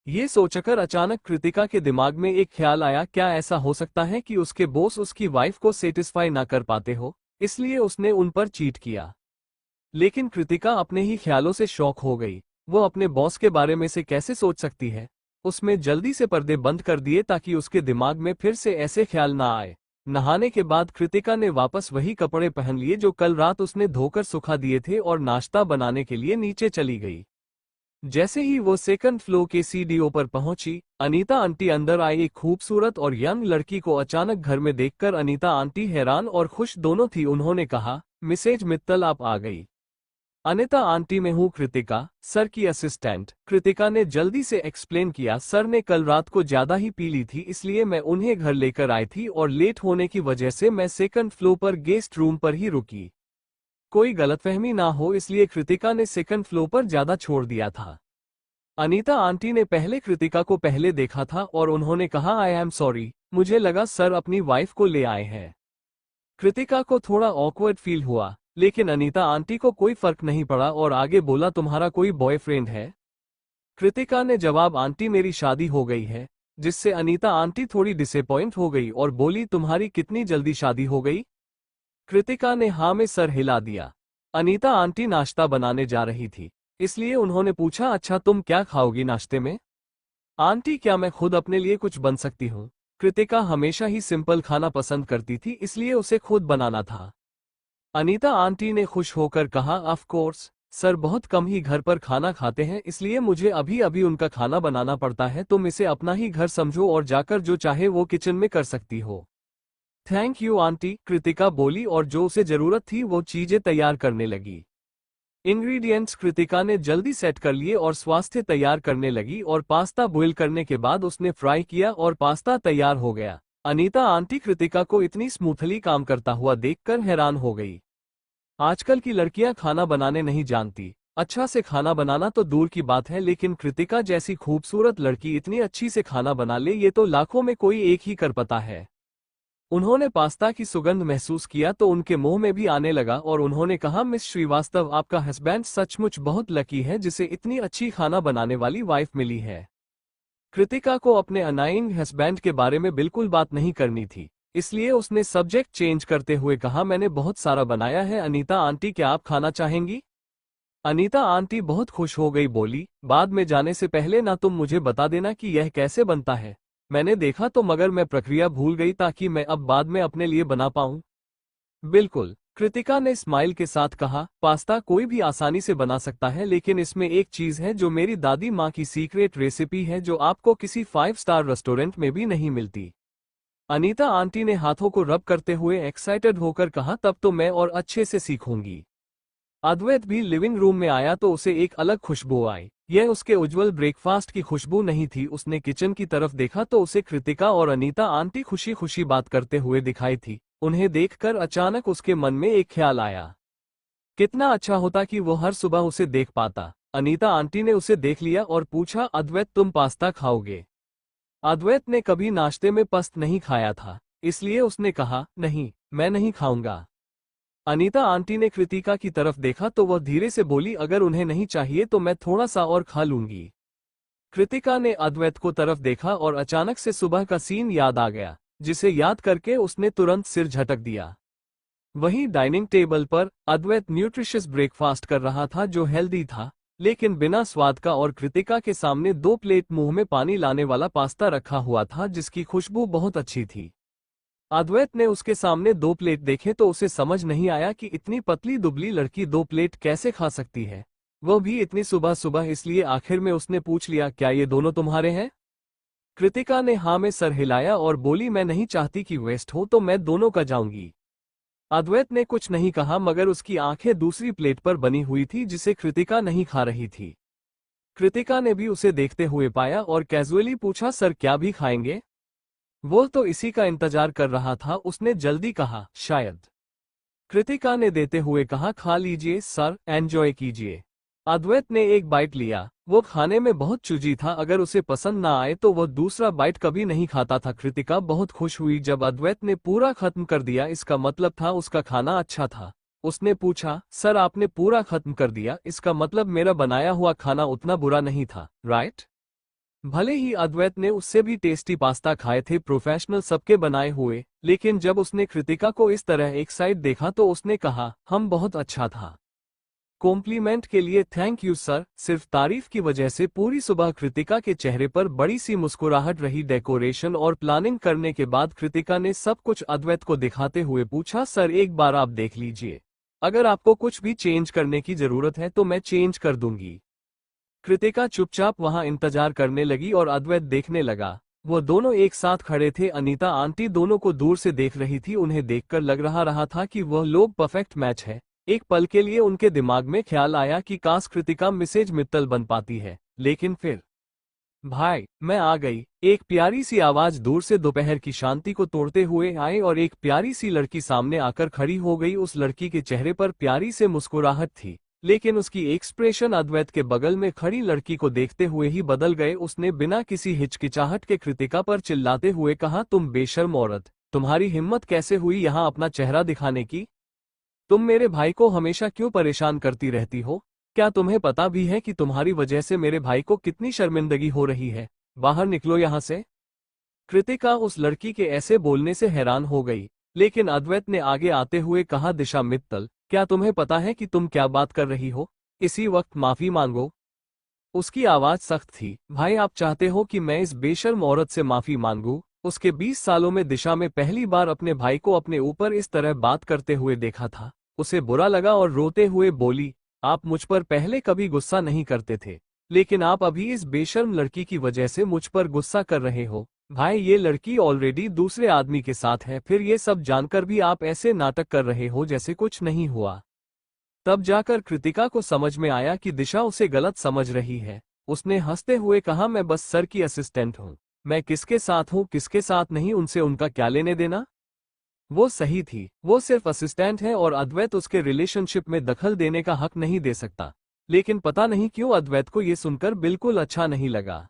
ये सोचकर अचानक कृतिका के दिमाग में एक ख्याल आया, क्या ऐसा हो सकता है कि उसके बॉस उसकी वाइफ को सेटिस्फाई ना कर पाते हो, इसलिए उसने उन पर चीट किया। लेकिन कृतिका अपने ही ख्यालों से शॉक हो गई। वो अपने बॉस के बारे में से कैसे सोच सकती है? उसने जल्दी से पर्दे बंद कर दिए ताकि उसके दिमाग में फिर से ऐसे ख्याल ना आए। नहाने के बाद कृतिका ने वापस वही कपड़े पहन लिए जो कल रात उसने धोकर सुखा दिए थे और नाश्ता बनाने के लिए नीचे चली गई। जैसे ही वो 2nd फ्लोर के सीडीओ पर पहुंची, अनीता आंटी अंदर आई। एक खूबसूरत और यंग लड़की को अचानक घर में देखकर अनीता आंटी हैरान और खुश दोनों थी। उन्होंने कहा, मिसेज मित्तल आप आ गई। अनीता आंटी, मैं हूँ कृतिका, सर की असिस्टेंट। कृतिका ने जल्दी से एक्सप्लेन किया, सर ने कल रात को ज्यादा ही पी ली थी, इसलिए मैं उन्हें घर लेकर आई थी और लेट होने की वजह से मैं 2nd फ्लोर पर गेस्ट रूम पर ही रुकी। कोई गलतफहमी ना हो इसलिए कृतिका ने 2nd फ्लोर पर ज्यादा छोड़ दिया था। अनीता आंटी ने पहले कृतिका को पहले देखा था और उन्होंने कहा, आई एम सॉरी, मुझे लगा सर अपनी वाइफ को ले आए हैं। कृतिका को थोड़ा ऑकवर्ड फील हुआ, लेकिन अनीता आंटी को कोई फर्क नहीं पड़ा और आगे बोला, तुम्हारा कोई बॉयफ्रेंड है? कृतिका ने जवाब, आंटी मेरी शादी हो गई है, जिससे अनीता आंटी थोड़ी डिसअपॉइंट हो गई और बोली, तुम्हारी कितनी जल्दी शादी हो गई? कृतिका ने हाँ में सर हिला दिया। अनीता आंटी नाश्ता बनाने जा रही थी, इसलिए उन्होंने पूछा, अच्छा तुम क्या खाओगी नाश्ते में? आंटी, क्या मैं खुद अपने लिए कुछ बन सकती हूँ? कृतिका हमेशा ही सिंपल खाना पसंद करती थी, इसलिए उसे खुद बनाना था। अनीता आंटी ने खुश होकर कहा, ऑफ कोर्स सर, बहुत कम ही घर पर खाना खाते हैं, इसलिए मुझे अभी अभी उनका खाना बनाना पड़ता है। तुम इसे अपना ही घर समझो और जाकर जो चाहे वो किचन में कर सकती हो। थैंक यू आंटी, कृतिका बोली और जो उसे जरूरत थी वो चीजें तैयार करने लगी। इंग्रेडिएंट्स कृतिका ने जल्दी सेट कर लिए और स्वास्थ्य तैयार करने लगी और पास्ता बॉईल करने के बाद उसने फ्राई किया और पास्ता तैयार हो गया। अनीता आंटी कृतिका को इतनी स्मूथली काम करता हुआ देखकर हैरान हो गई। आजकल की लड़कियां खाना बनाने नहीं जानती, अच्छा से खाना बनाना तो दूर की बात है, लेकिन कृतिका जैसी खूबसूरत लड़की इतनी अच्छी से खाना बना ले, ये तो लाखों में कोई एक ही कर पाता है। उन्होंने पास्ता की सुगंध महसूस किया तो उनके मुंह में भी आने लगा और उन्होंने कहा, मिस श्रीवास्तव, आपका हस्बैंड सचमुच बहुत लकी है जिसे इतनी अच्छी खाना बनाने वाली वाइफ मिली है। कृतिका को अपने अनाइंग हस्बैंड के बारे में बिल्कुल बात नहीं करनी थी, इसलिए उसने सब्जेक्ट चेंज करते हुए कहा, मैंने बहुत सारा बनाया है अनीता आंटी, क्या आप खाना चाहेंगी? अनीता आंटी बहुत खुश हो गई, बोली, बाद में जाने से पहले ना तुम मुझे बता देना कि यह कैसे बनता है। मैंने देखा तो मगर मैं प्रक्रिया भूल गई, ताकि मैं अब बाद में अपने लिए बना पाऊं। बिल्कुल, कृतिका ने स्माइल के साथ कहा, पास्ता कोई भी आसानी से बना सकता है, लेकिन इसमें एक चीज है जो मेरी दादी माँ की सीक्रेट रेसिपी है, जो आपको किसी 5 स्टार रेस्टोरेंट में भी नहीं मिलती। अनीता आंटी ने हाथों को रब करते हुए एक्साइटेड होकर कहा, तब तो मैं और अच्छे से सीखूंगी। अद्वैत भी लिविंग रूम में आया तो उसे एक अलग खुशबू आई। यह उसके उज्जवल ब्रेकफास्ट की खुशबू नहीं थी। उसने किचन की तरफ देखा तो उसे कृतिका और अनीता आंटी खुशी खुशी बात करते हुए दिखाई थी। उन्हें देखकर अचानक उसके मन में एक ख्याल आया, कितना अच्छा होता कि वो हर सुबह उसे देख पाता। अनीता आंटी ने उसे देख लिया और पूछा, अद्वैत तुम पास्ता खाओगे? अद्वैत ने कभी नाश्ते में पस्त नहीं खाया था, इसलिए उसने कहा, नहीं, मैं नहीं खाऊंगा। अनीता आंटी ने कृतिका की तरफ देखा तो वह धीरे से बोली, अगर उन्हें नहीं चाहिए तो मैं थोड़ा सा और खा लूंगी। कृतिका ने अद्वैत को तरफ देखा और अचानक से सुबह का सीन याद आ गया, जिसे याद करके उसने तुरंत सिर झटक दिया। वहीं डाइनिंग टेबल पर अद्वैत न्यूट्रिशियस ब्रेकफास्ट कर रहा था जो हेल्दी था, लेकिन बिना स्वाद का, और कृतिका के सामने 2 प्लेट मुंह में पानी लाने वाला पास्ता रखा हुआ था जिसकी खुशबू बहुत अच्छी थी। अद्वैत ने उसके सामने 2 प्लेट देखे तो उसे समझ नहीं आया कि इतनी पतली दुबली लड़की 2 प्लेट कैसे खा सकती है, वह भी इतनी सुबह सुबह। इसलिए आखिर में उसने पूछ लिया, क्या ये दोनों तुम्हारे हैं? कृतिका ने हाँ में सर हिलाया और बोली, मैं नहीं चाहती कि वेस्ट हो, तो मैं दोनों का जाऊंगी। अद्वैत ने कुछ नहीं कहा मगर उसकी आंखें दूसरी प्लेट पर बनी हुई थी जिसे कृतिका नहीं खा रही थी। कृतिका ने भी उसे देखते हुए पाया और कैजुअली पूछा, सर क्या भी खाएंगे? वो तो इसी का इंतजार कर रहा था, उसने जल्दी कहा, शायद। कृतिका ने देते हुए कहा, खा लीजिए सर, एंजॉय कीजिए। अद्वैत ने एक बाइट लिया। वो खाने में बहुत चूजी था, अगर उसे पसंद ना आए तो वह दूसरा बाइट कभी नहीं खाता था। कृतिका बहुत खुश हुई जब अद्वैत ने पूरा खत्म कर दिया, इसका मतलब था उसका खाना अच्छा था। उसने पूछा, सर आपने पूरा खत्म कर दिया, इसका मतलब मेरा बनाया हुआ खाना उतना बुरा नहीं था, राइट? भले ही अद्वैत ने उससे भी टेस्टी पास्ता खाए थे, प्रोफेशनल सबके बनाए हुए, लेकिन जब उसने कृतिका को इस तरह एक साइड देखा तो उसने कहा, हम बहुत अच्छा था। कॉम्प्लीमेंट के लिए थैंक यू सर। सिर्फ तारीफ की वजह से पूरी सुबह कृतिका के चेहरे पर बड़ी सी मुस्कुराहट रही। डेकोरेशन और प्लानिंग करने के बाद कृतिका ने सब कुछ अद्वैत को दिखाते हुए पूछा, सर एक बार आप देख लीजिए, अगर आपको कुछ भी चेंज करने की जरूरत है तो मैं चेंज कर दूंगी। कृतिका चुपचाप वहां इंतजार करने लगी और अद्वैत देखने लगा। वो दोनों एक साथ खड़े थे। अनीता आंटी दोनों को दूर से देख रही थी। उन्हें देखकर लग रहा था कि वह लोग परफेक्ट मैच है। एक पल के लिए उनके दिमाग में ख्याल आया कि काश कृतिका मिसेज मित्तल बन पाती है, लेकिन फिर, भाई मैं आ गई, एक प्यारी सी आवाज दूर से दोपहर की शांति को तोड़ते हुए आई और एक प्यारी सी लड़की सामने आकर खड़ी हो गई। उस लड़की के चेहरे पर प्यारी से मुस्कुराहट थी, लेकिन उसकी एक्सप्रेशन अद्वैत के बगल में खड़ी लड़की को देखते हुए ही बदल गए। उसने बिना किसी हिचकिचाहट के कृतिका पर चिल्लाते हुए कहा, तुम बेशर्म औरत, तुम्हारी हिम्मत कैसे हुई यहाँ अपना चेहरा दिखाने की? तुम मेरे भाई को हमेशा क्यों परेशान करती रहती हो? क्या तुम्हें पता भी है कि तुम्हारी वजह से मेरे भाई को कितनी शर्मिंदगी हो रही है? बाहर निकलो यहाँ से। कृतिका उस लड़की के ऐसे बोलने से हैरान हो गई, लेकिन अद्वैत ने आगे आते हुए कहा, दिशा मित्तल, क्या तुम्हें पता है कि तुम क्या बात कर रही हो? इसी वक्त माफी मांगो। उसकी आवाज सख्त थी। भाई आप चाहते हो कि मैं इस बेशर्म औरत से माफी मांगू? उसके 20 सालों में दिशा में पहली बार अपने भाई को अपने ऊपर इस तरह बात करते हुए देखा था। उसे बुरा लगा और रोते हुए बोली, आप मुझ पर पहले कभी गुस्सा नहीं करते थे, लेकिन आप अभी इस बेशर्म लड़की की वजह से मुझ पर गुस्सा कर रहे हो। भाई ये लड़की ऑलरेडी दूसरे आदमी के साथ है, फिर ये सब जानकर भी आप ऐसे नाटक कर रहे हो जैसे कुछ नहीं हुआ। तब जाकर कृतिका को समझ में आया कि दिशा उसे गलत समझ रही है। उसने हंसते हुए कहा, मैं बस सर की असिस्टेंट हूँ, मैं किसके साथ हूँ किसके साथ नहीं उनसे उनका क्या लेने देना। वो सही थी, वो सिर्फ असिस्टेंट है और अद्वैत उसके रिलेशनशिप में दखल देने का हक नहीं दे सकता। लेकिन पता नहीं क्यों अद्वैत को ये सुनकर बिल्कुल अच्छा नहीं लगा।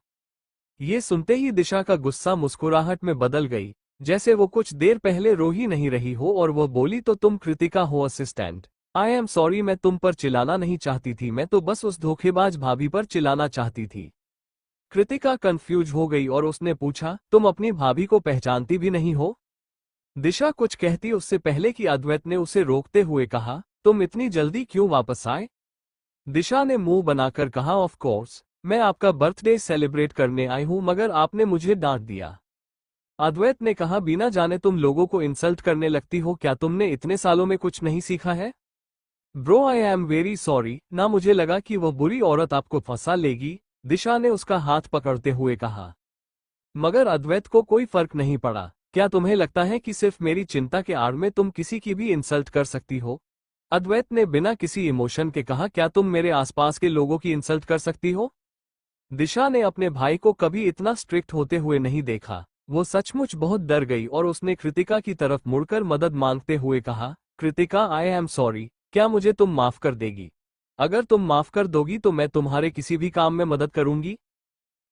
ये सुनते ही दिशा का गुस्सा मुस्कुराहट में बदल गई, जैसे वो कुछ देर पहले रो ही नहीं रही हो, और वो बोली, तो तुम कृतिका हो असिस्टेंट? आई एम सॉरी, मैं तुम पर चिल्लाना नहीं चाहती थी, मैं तो बस उस धोखेबाज भाभी पर चिल्लाना चाहती थी। कृतिका कंफ्यूज हो गई और उसने पूछा, तुम अपनी भाभी को पहचानती भी नहीं हो? दिशा कुछ कहती उससे पहले कि अद्वैत ने उसे रोकते हुए कहा, तुम इतनी जल्दी क्यों वापस आए? दिशा ने मुंह बनाकर कहा, ऑफ कोर्स, मैं आपका बर्थडे सेलिब्रेट करने आई हूं, मगर आपने मुझे डांट दिया। अद्वैत ने कहा, बिना जाने तुम लोगों को इंसल्ट करने लगती हो, क्या तुमने इतने सालों में कुछ नहीं सीखा है? Bro I am very sorry, ना मुझे लगा कि वह बुरी औरत आपको फंसा लेगी, दिशा ने उसका हाथ पकड़ते हुए कहा। मगर अद्वैत को कोई फर्क नहीं पड़ा। क्या तुम्हें लगता है कि सिर्फ मेरी चिंता के आड़ में तुम किसी की भी इंसल्ट कर सकती हो? अद्वैत ने बिना किसी इमोशन के कहा, क्या तुम मेरे आसपास के लोगों की इंसल्ट कर सकती हो? दिशा ने अपने भाई को कभी इतना स्ट्रिक्ट होते हुए नहीं देखा। वो सचमुच बहुत डर गई और उसने कृतिका की तरफ मुड़कर मदद मांगते हुए कहा, कृतिका, आई एम सॉरी, क्या मुझे तुम माफ कर देगी? अगर तुम माफ कर दोगी तो मैं तुम्हारे किसी भी काम में मदद करूंगी।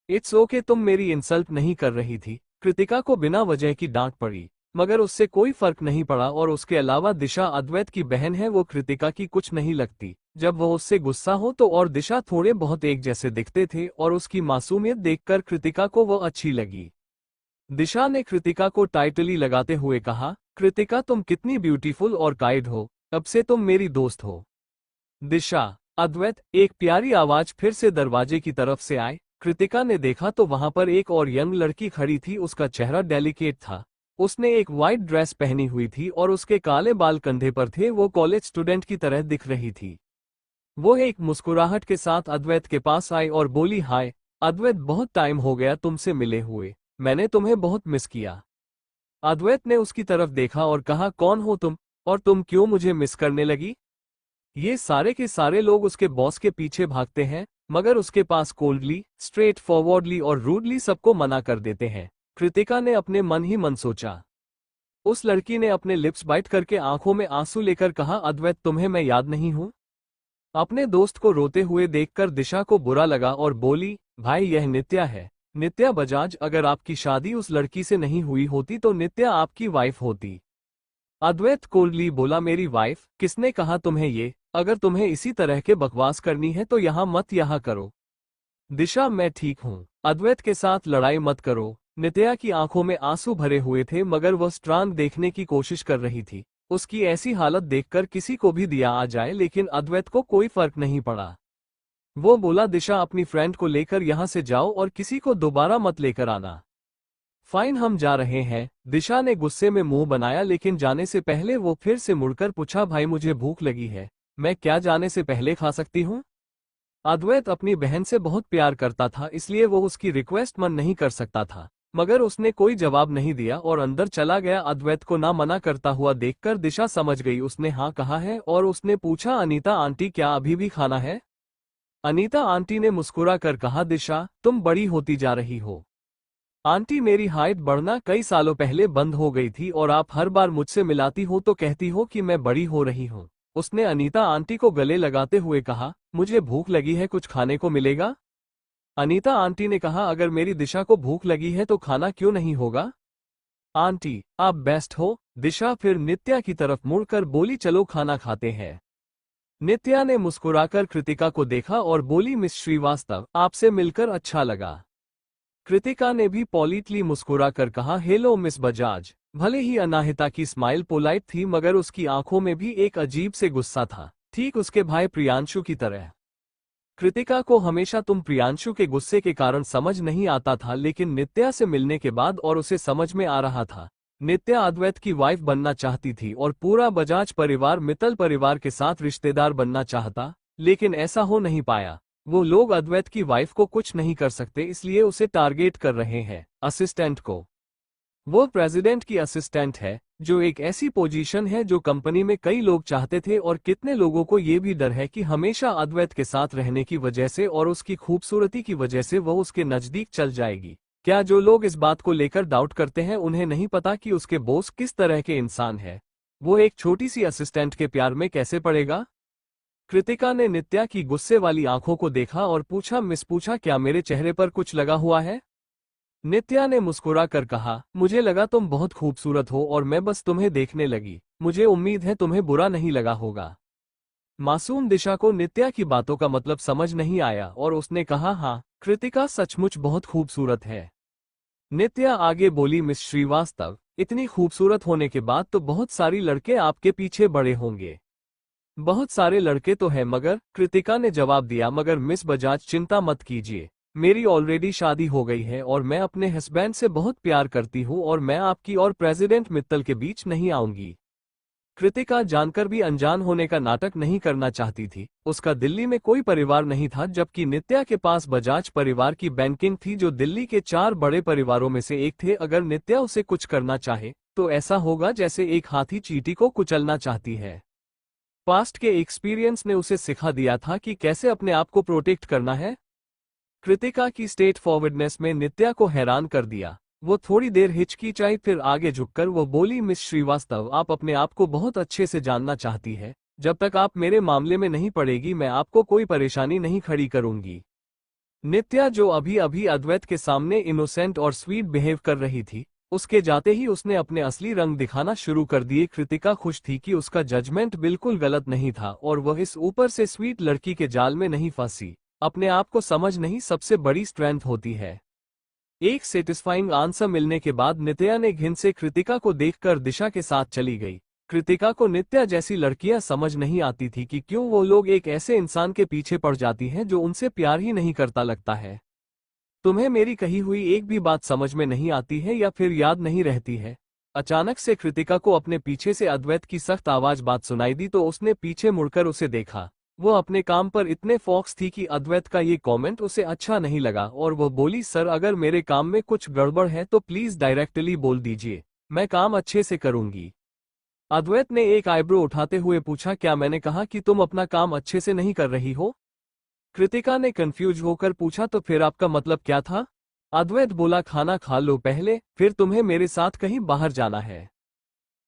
इट्स ओके, तुम मेरी इंसल्ट नहीं कर रही थी। कृतिका को बिना वजह की डांट पड़ी, मगर उससे कोई फर्क नहीं पड़ा और उसके अलावा दिशा अद्वैत की बहन है, वो कृतिका की कुछ नहीं लगती। जब वो उससे गुस्सा हो तो और दिशा थोड़े बहुत एक जैसे दिखते थे और उसकी मासूमियत देखकर कृतिका को वो अच्छी लगी। दिशा ने कृतिका को टाइटली लगाते हुए कहा, कृतिका, तुम कितनी ब्यूटीफुल और काइंड हो, अब से तुम मेरी दोस्त हो। दिशा, अद्वैत, एक प्यारी आवाज फिर से दरवाजे की तरफ से आए। कृतिका ने देखा तो वहां पर एक और यंग लड़की खड़ी थी। उसका चेहरा डेलिकेट था। उसने एक वाइट ड्रेस पहनी हुई थी और उसके काले बाल कंधे पर थे। वो कॉलेज स्टूडेंट की तरह दिख रही थी। वो एक मुस्कुराहट के साथ अद्वैत के पास आई और बोली, हाय अद्वैत, बहुत टाइम हो गया तुमसे मिले हुए, मैंने तुम्हें बहुत मिस किया। अद्वैत ने उसकी तरफ देखा और कहा, कौन हो तुम और तुम क्यों मुझे मिस करने लगी? ये सारे के सारे लोग उसके बॉस के पीछे भागते हैं, मगर उसके पास कोल्डली, स्ट्रेट फॉरवर्डली और रूडली सबको मना कर देते हैं। कृतिका ने अपने मन ही मन सोचा। उस लड़की ने अपने लिप्स बाइट करके आंखों में आंसू लेकर कहा, अद्वैत, तुम्हें मैं याद नहीं हूं? अपने दोस्त को रोते हुए देखकर दिशा को बुरा लगा और बोली, भाई यह नित्या है, नित्या बजाज। अगर आपकी शादी उस लड़की से नहीं हुई होती तो नित्या आपकी वाइफ होती। अद्वैत कोल्डली बोला, मेरी वाइफ? किसने कहा तुम्हें ये? अगर तुम्हें इसी तरह के बकवास करनी है तो यहाँ मत यहाँ करो। दिशा, मैं ठीक हूँ, अद्वैत के साथ लड़ाई मत करो। नित्या की आंखों में आंसू भरे हुए थे मगर वह स्ट्रांग देखने की कोशिश कर रही थी। उसकी ऐसी हालत देखकर किसी को भी दिया आ जाए, लेकिन अद्वैत को कोई फर्क नहीं पड़ा। वो बोला, दिशा, अपनी फ्रेंड को लेकर यहाँ से जाओ और किसी को दोबारा मत लेकर आना। फाइन, हम जा रहे हैं। दिशा ने गुस्से में मुंह बनाया, लेकिन जाने से पहले वो फिर से मुड़कर पूछा, भाई मुझे भूख लगी है, मैं क्या जाने से पहले खा सकती हूँ? अद्वैत अपनी बहन से बहुत प्यार करता था, इसलिए वो उसकी रिक्वेस्ट मन नहीं कर सकता था, मगर उसने कोई जवाब नहीं दिया और अंदर चला गया। अद्वैत को ना मना करता हुआ देखकर दिशा समझ गई उसने हाँ कहा है और उसने पूछा, अनीता आंटी, क्या अभी भी खाना है? अनीता आंटी ने मुस्कुरा कर कहा, दिशा, तुम बड़ी होती जा रही हो। आंटी, मेरी हाइट बढ़ना कई सालों पहले बंद हो गई थी और आप हर बार मुझसे मिलाती हो तो कहती हो कि मैं बड़ी हो रही हूँ। उसने अनीता आंटी को गले लगाते हुए कहा, मुझे भूख लगी है, कुछ खाने को मिलेगा? अनीता आंटी ने कहा, अगर मेरी दिशा को भूख लगी है तो खाना क्यों नहीं होगा? आंटी, आप बेस्ट हो। दिशा फिर नित्या की तरफ मुड़कर बोली, चलो खाना खाते हैं। नित्या ने मुस्कुराकर कृतिका को देखा और बोली, मिस श्रीवास्तव, आपसे मिलकर अच्छा लगा। कृतिका ने भी पॉलिटली मुस्कुराकर कहा, हेलो मिस बजाज। भले ही अनाहिता की स्माइल पोलाइट थी मगर उसकी आंखों में भी एक अजीब से गुस्सा था, ठीक उसके भाई प्रियांशु की तरह। कृतिका को हमेशा तुम प्रियांशु के गुस्से के कारण समझ नहीं आता था, लेकिन नित्या से मिलने के बाद और उसे समझ में आ रहा था। नित्या अद्वैत की वाइफ बनना चाहती थी और पूरा बजाज परिवार मित्तल परिवार के साथ रिश्तेदार बनना चाहता, लेकिन ऐसा हो नहीं पाया। वो लोग अद्वैत की वाइफ को कुछ नहीं कर सकते, इसलिए उसे टारगेट कर रहे हैं, असिस्टेंट को। वो प्रेसिडेंट की असिस्टेंट है, जो एक ऐसी पोजीशन है जो कंपनी में कई लोग चाहते थे और कितने लोगों को ये भी डर है कि हमेशा अद्वैत के साथ रहने की वजह से और उसकी खूबसूरती की वजह से वो उसके नजदीक चल जाएगी। क्या जो लोग इस बात को लेकर डाउट करते हैं उन्हें नहीं पता कि उसके बॉस किस तरह के इंसान है? वो एक छोटी सी असिस्टेंट के प्यार में कैसे पड़ेगा? कृतिका ने नित्या की गुस्से वाली आंखों को देखा और पूछा, मिस पूछा, क्या मेरे चेहरे पर कुछ लगा हुआ है? नित्या ने मुस्कुरा कर कहा, मुझे लगा तुम बहुत खूबसूरत हो और मैं बस तुम्हें देखने लगी। मुझे उम्मीद है तुम्हें बुरा नहीं लगा होगा। मासूम दिशा को नित्या की बातों का मतलब समझ नहीं आया और उसने कहा, हाँ, कृतिका सचमुच बहुत खूबसूरत है। नित्या आगे बोली, मिस श्रीवास्तव, इतनी खूबसूरत होने के बाद तो बहुत सारी लड़के आपके पीछे बड़े होंगे। बहुत सारे लड़के तो हैं मगर, कृतिका ने जवाब दिया, मगर मिस बजाज चिंता मत कीजिए, मेरी ऑलरेडी शादी हो गई है और मैं अपने हस्बैंड से बहुत प्यार करती हूँ और मैं आपकी और प्रेसिडेंट मित्तल के बीच नहीं आऊंगी। कृतिका जानकर भी अनजान होने का नाटक नहीं करना चाहती थी। उसका दिल्ली में कोई परिवार नहीं था, जबकि नित्या के पास बजाज परिवार की बैंकिंग थी जो दिल्ली के 4 बड़े परिवारों में से एक थे। अगर नित्या उसे कुछ करना चाहे तो ऐसा होगा जैसे एक हाथी चींटी को कुचलना चाहती है। पास्ट के एक्सपीरियंस ने उसे सिखा दिया था कि कैसे अपने आप को प्रोटेक्ट करना है। कृतिका की स्ट्रेट फॉरवर्डनेस में नित्या को हैरान कर दिया। वो थोड़ी देर हिचकिचाई, फिर आगे झुककर वो बोली, मिस श्रीवास्तव, आप अपने आप को बहुत अच्छे से जानना चाहती है। जब तक आप मेरे मामले में नहीं पड़ेगी मैं आपको कोई परेशानी नहीं खड़ी करूंगी। नित्या, जो अभी अभी अद्वैत के सामने इनोसेंट और स्वीट बिहेव कर रही थी, उसके जाते ही उसने अपने असली रंग दिखाना शुरू कर दिए। कृतिका खुश थी कि उसका जजमेंट बिल्कुल गलत नहीं था और वह इस ऊपर से स्वीट लड़की के जाल में नहीं फंसी। अपने आप को समझ नहीं सबसे बड़ी स्ट्रेंथ होती है। एक सेटिस्फाइंग आंसर मिलने के बाद नित्या ने घिन से कृतिका को देखकर दिशा के साथ चली गई। कृतिका को नित्या जैसी लड़कियां समझ नहीं आती थी कि क्यों वो लोग एक ऐसे इंसान के पीछे पड़ जाती हैं जो उनसे प्यार ही नहीं करता। लगता है तुम्हें मेरी कही हुई एक भी बात समझ में नहीं आती है या फिर याद नहीं रहती है। अचानक से कृतिका को अपने पीछे से अद्वैत की सख्त आवाज बात सुनाई दी तो उसने पीछे मुड़कर उसे देखा। वो अपने काम पर इतने फोकस थी कि अद्वैत का ये कमेंट उसे अच्छा नहीं लगा और वो बोली, सर अगर मेरे काम में कुछ गड़बड़ है तो प्लीज डायरेक्टली बोल दीजिए, मैं काम अच्छे से करूंगी। अद्वैत ने एक आईब्रो उठाते हुए पूछा, क्या मैंने कहा कि तुम अपना काम अच्छे से नहीं कर रही हो? कृतिका ने कंफ्यूज होकर पूछा, तो फिर आपका मतलब क्या था? अद्वैत बोला, खाना खा लो पहले, फिर तुम्हें मेरे साथ कहीं बाहर जाना है।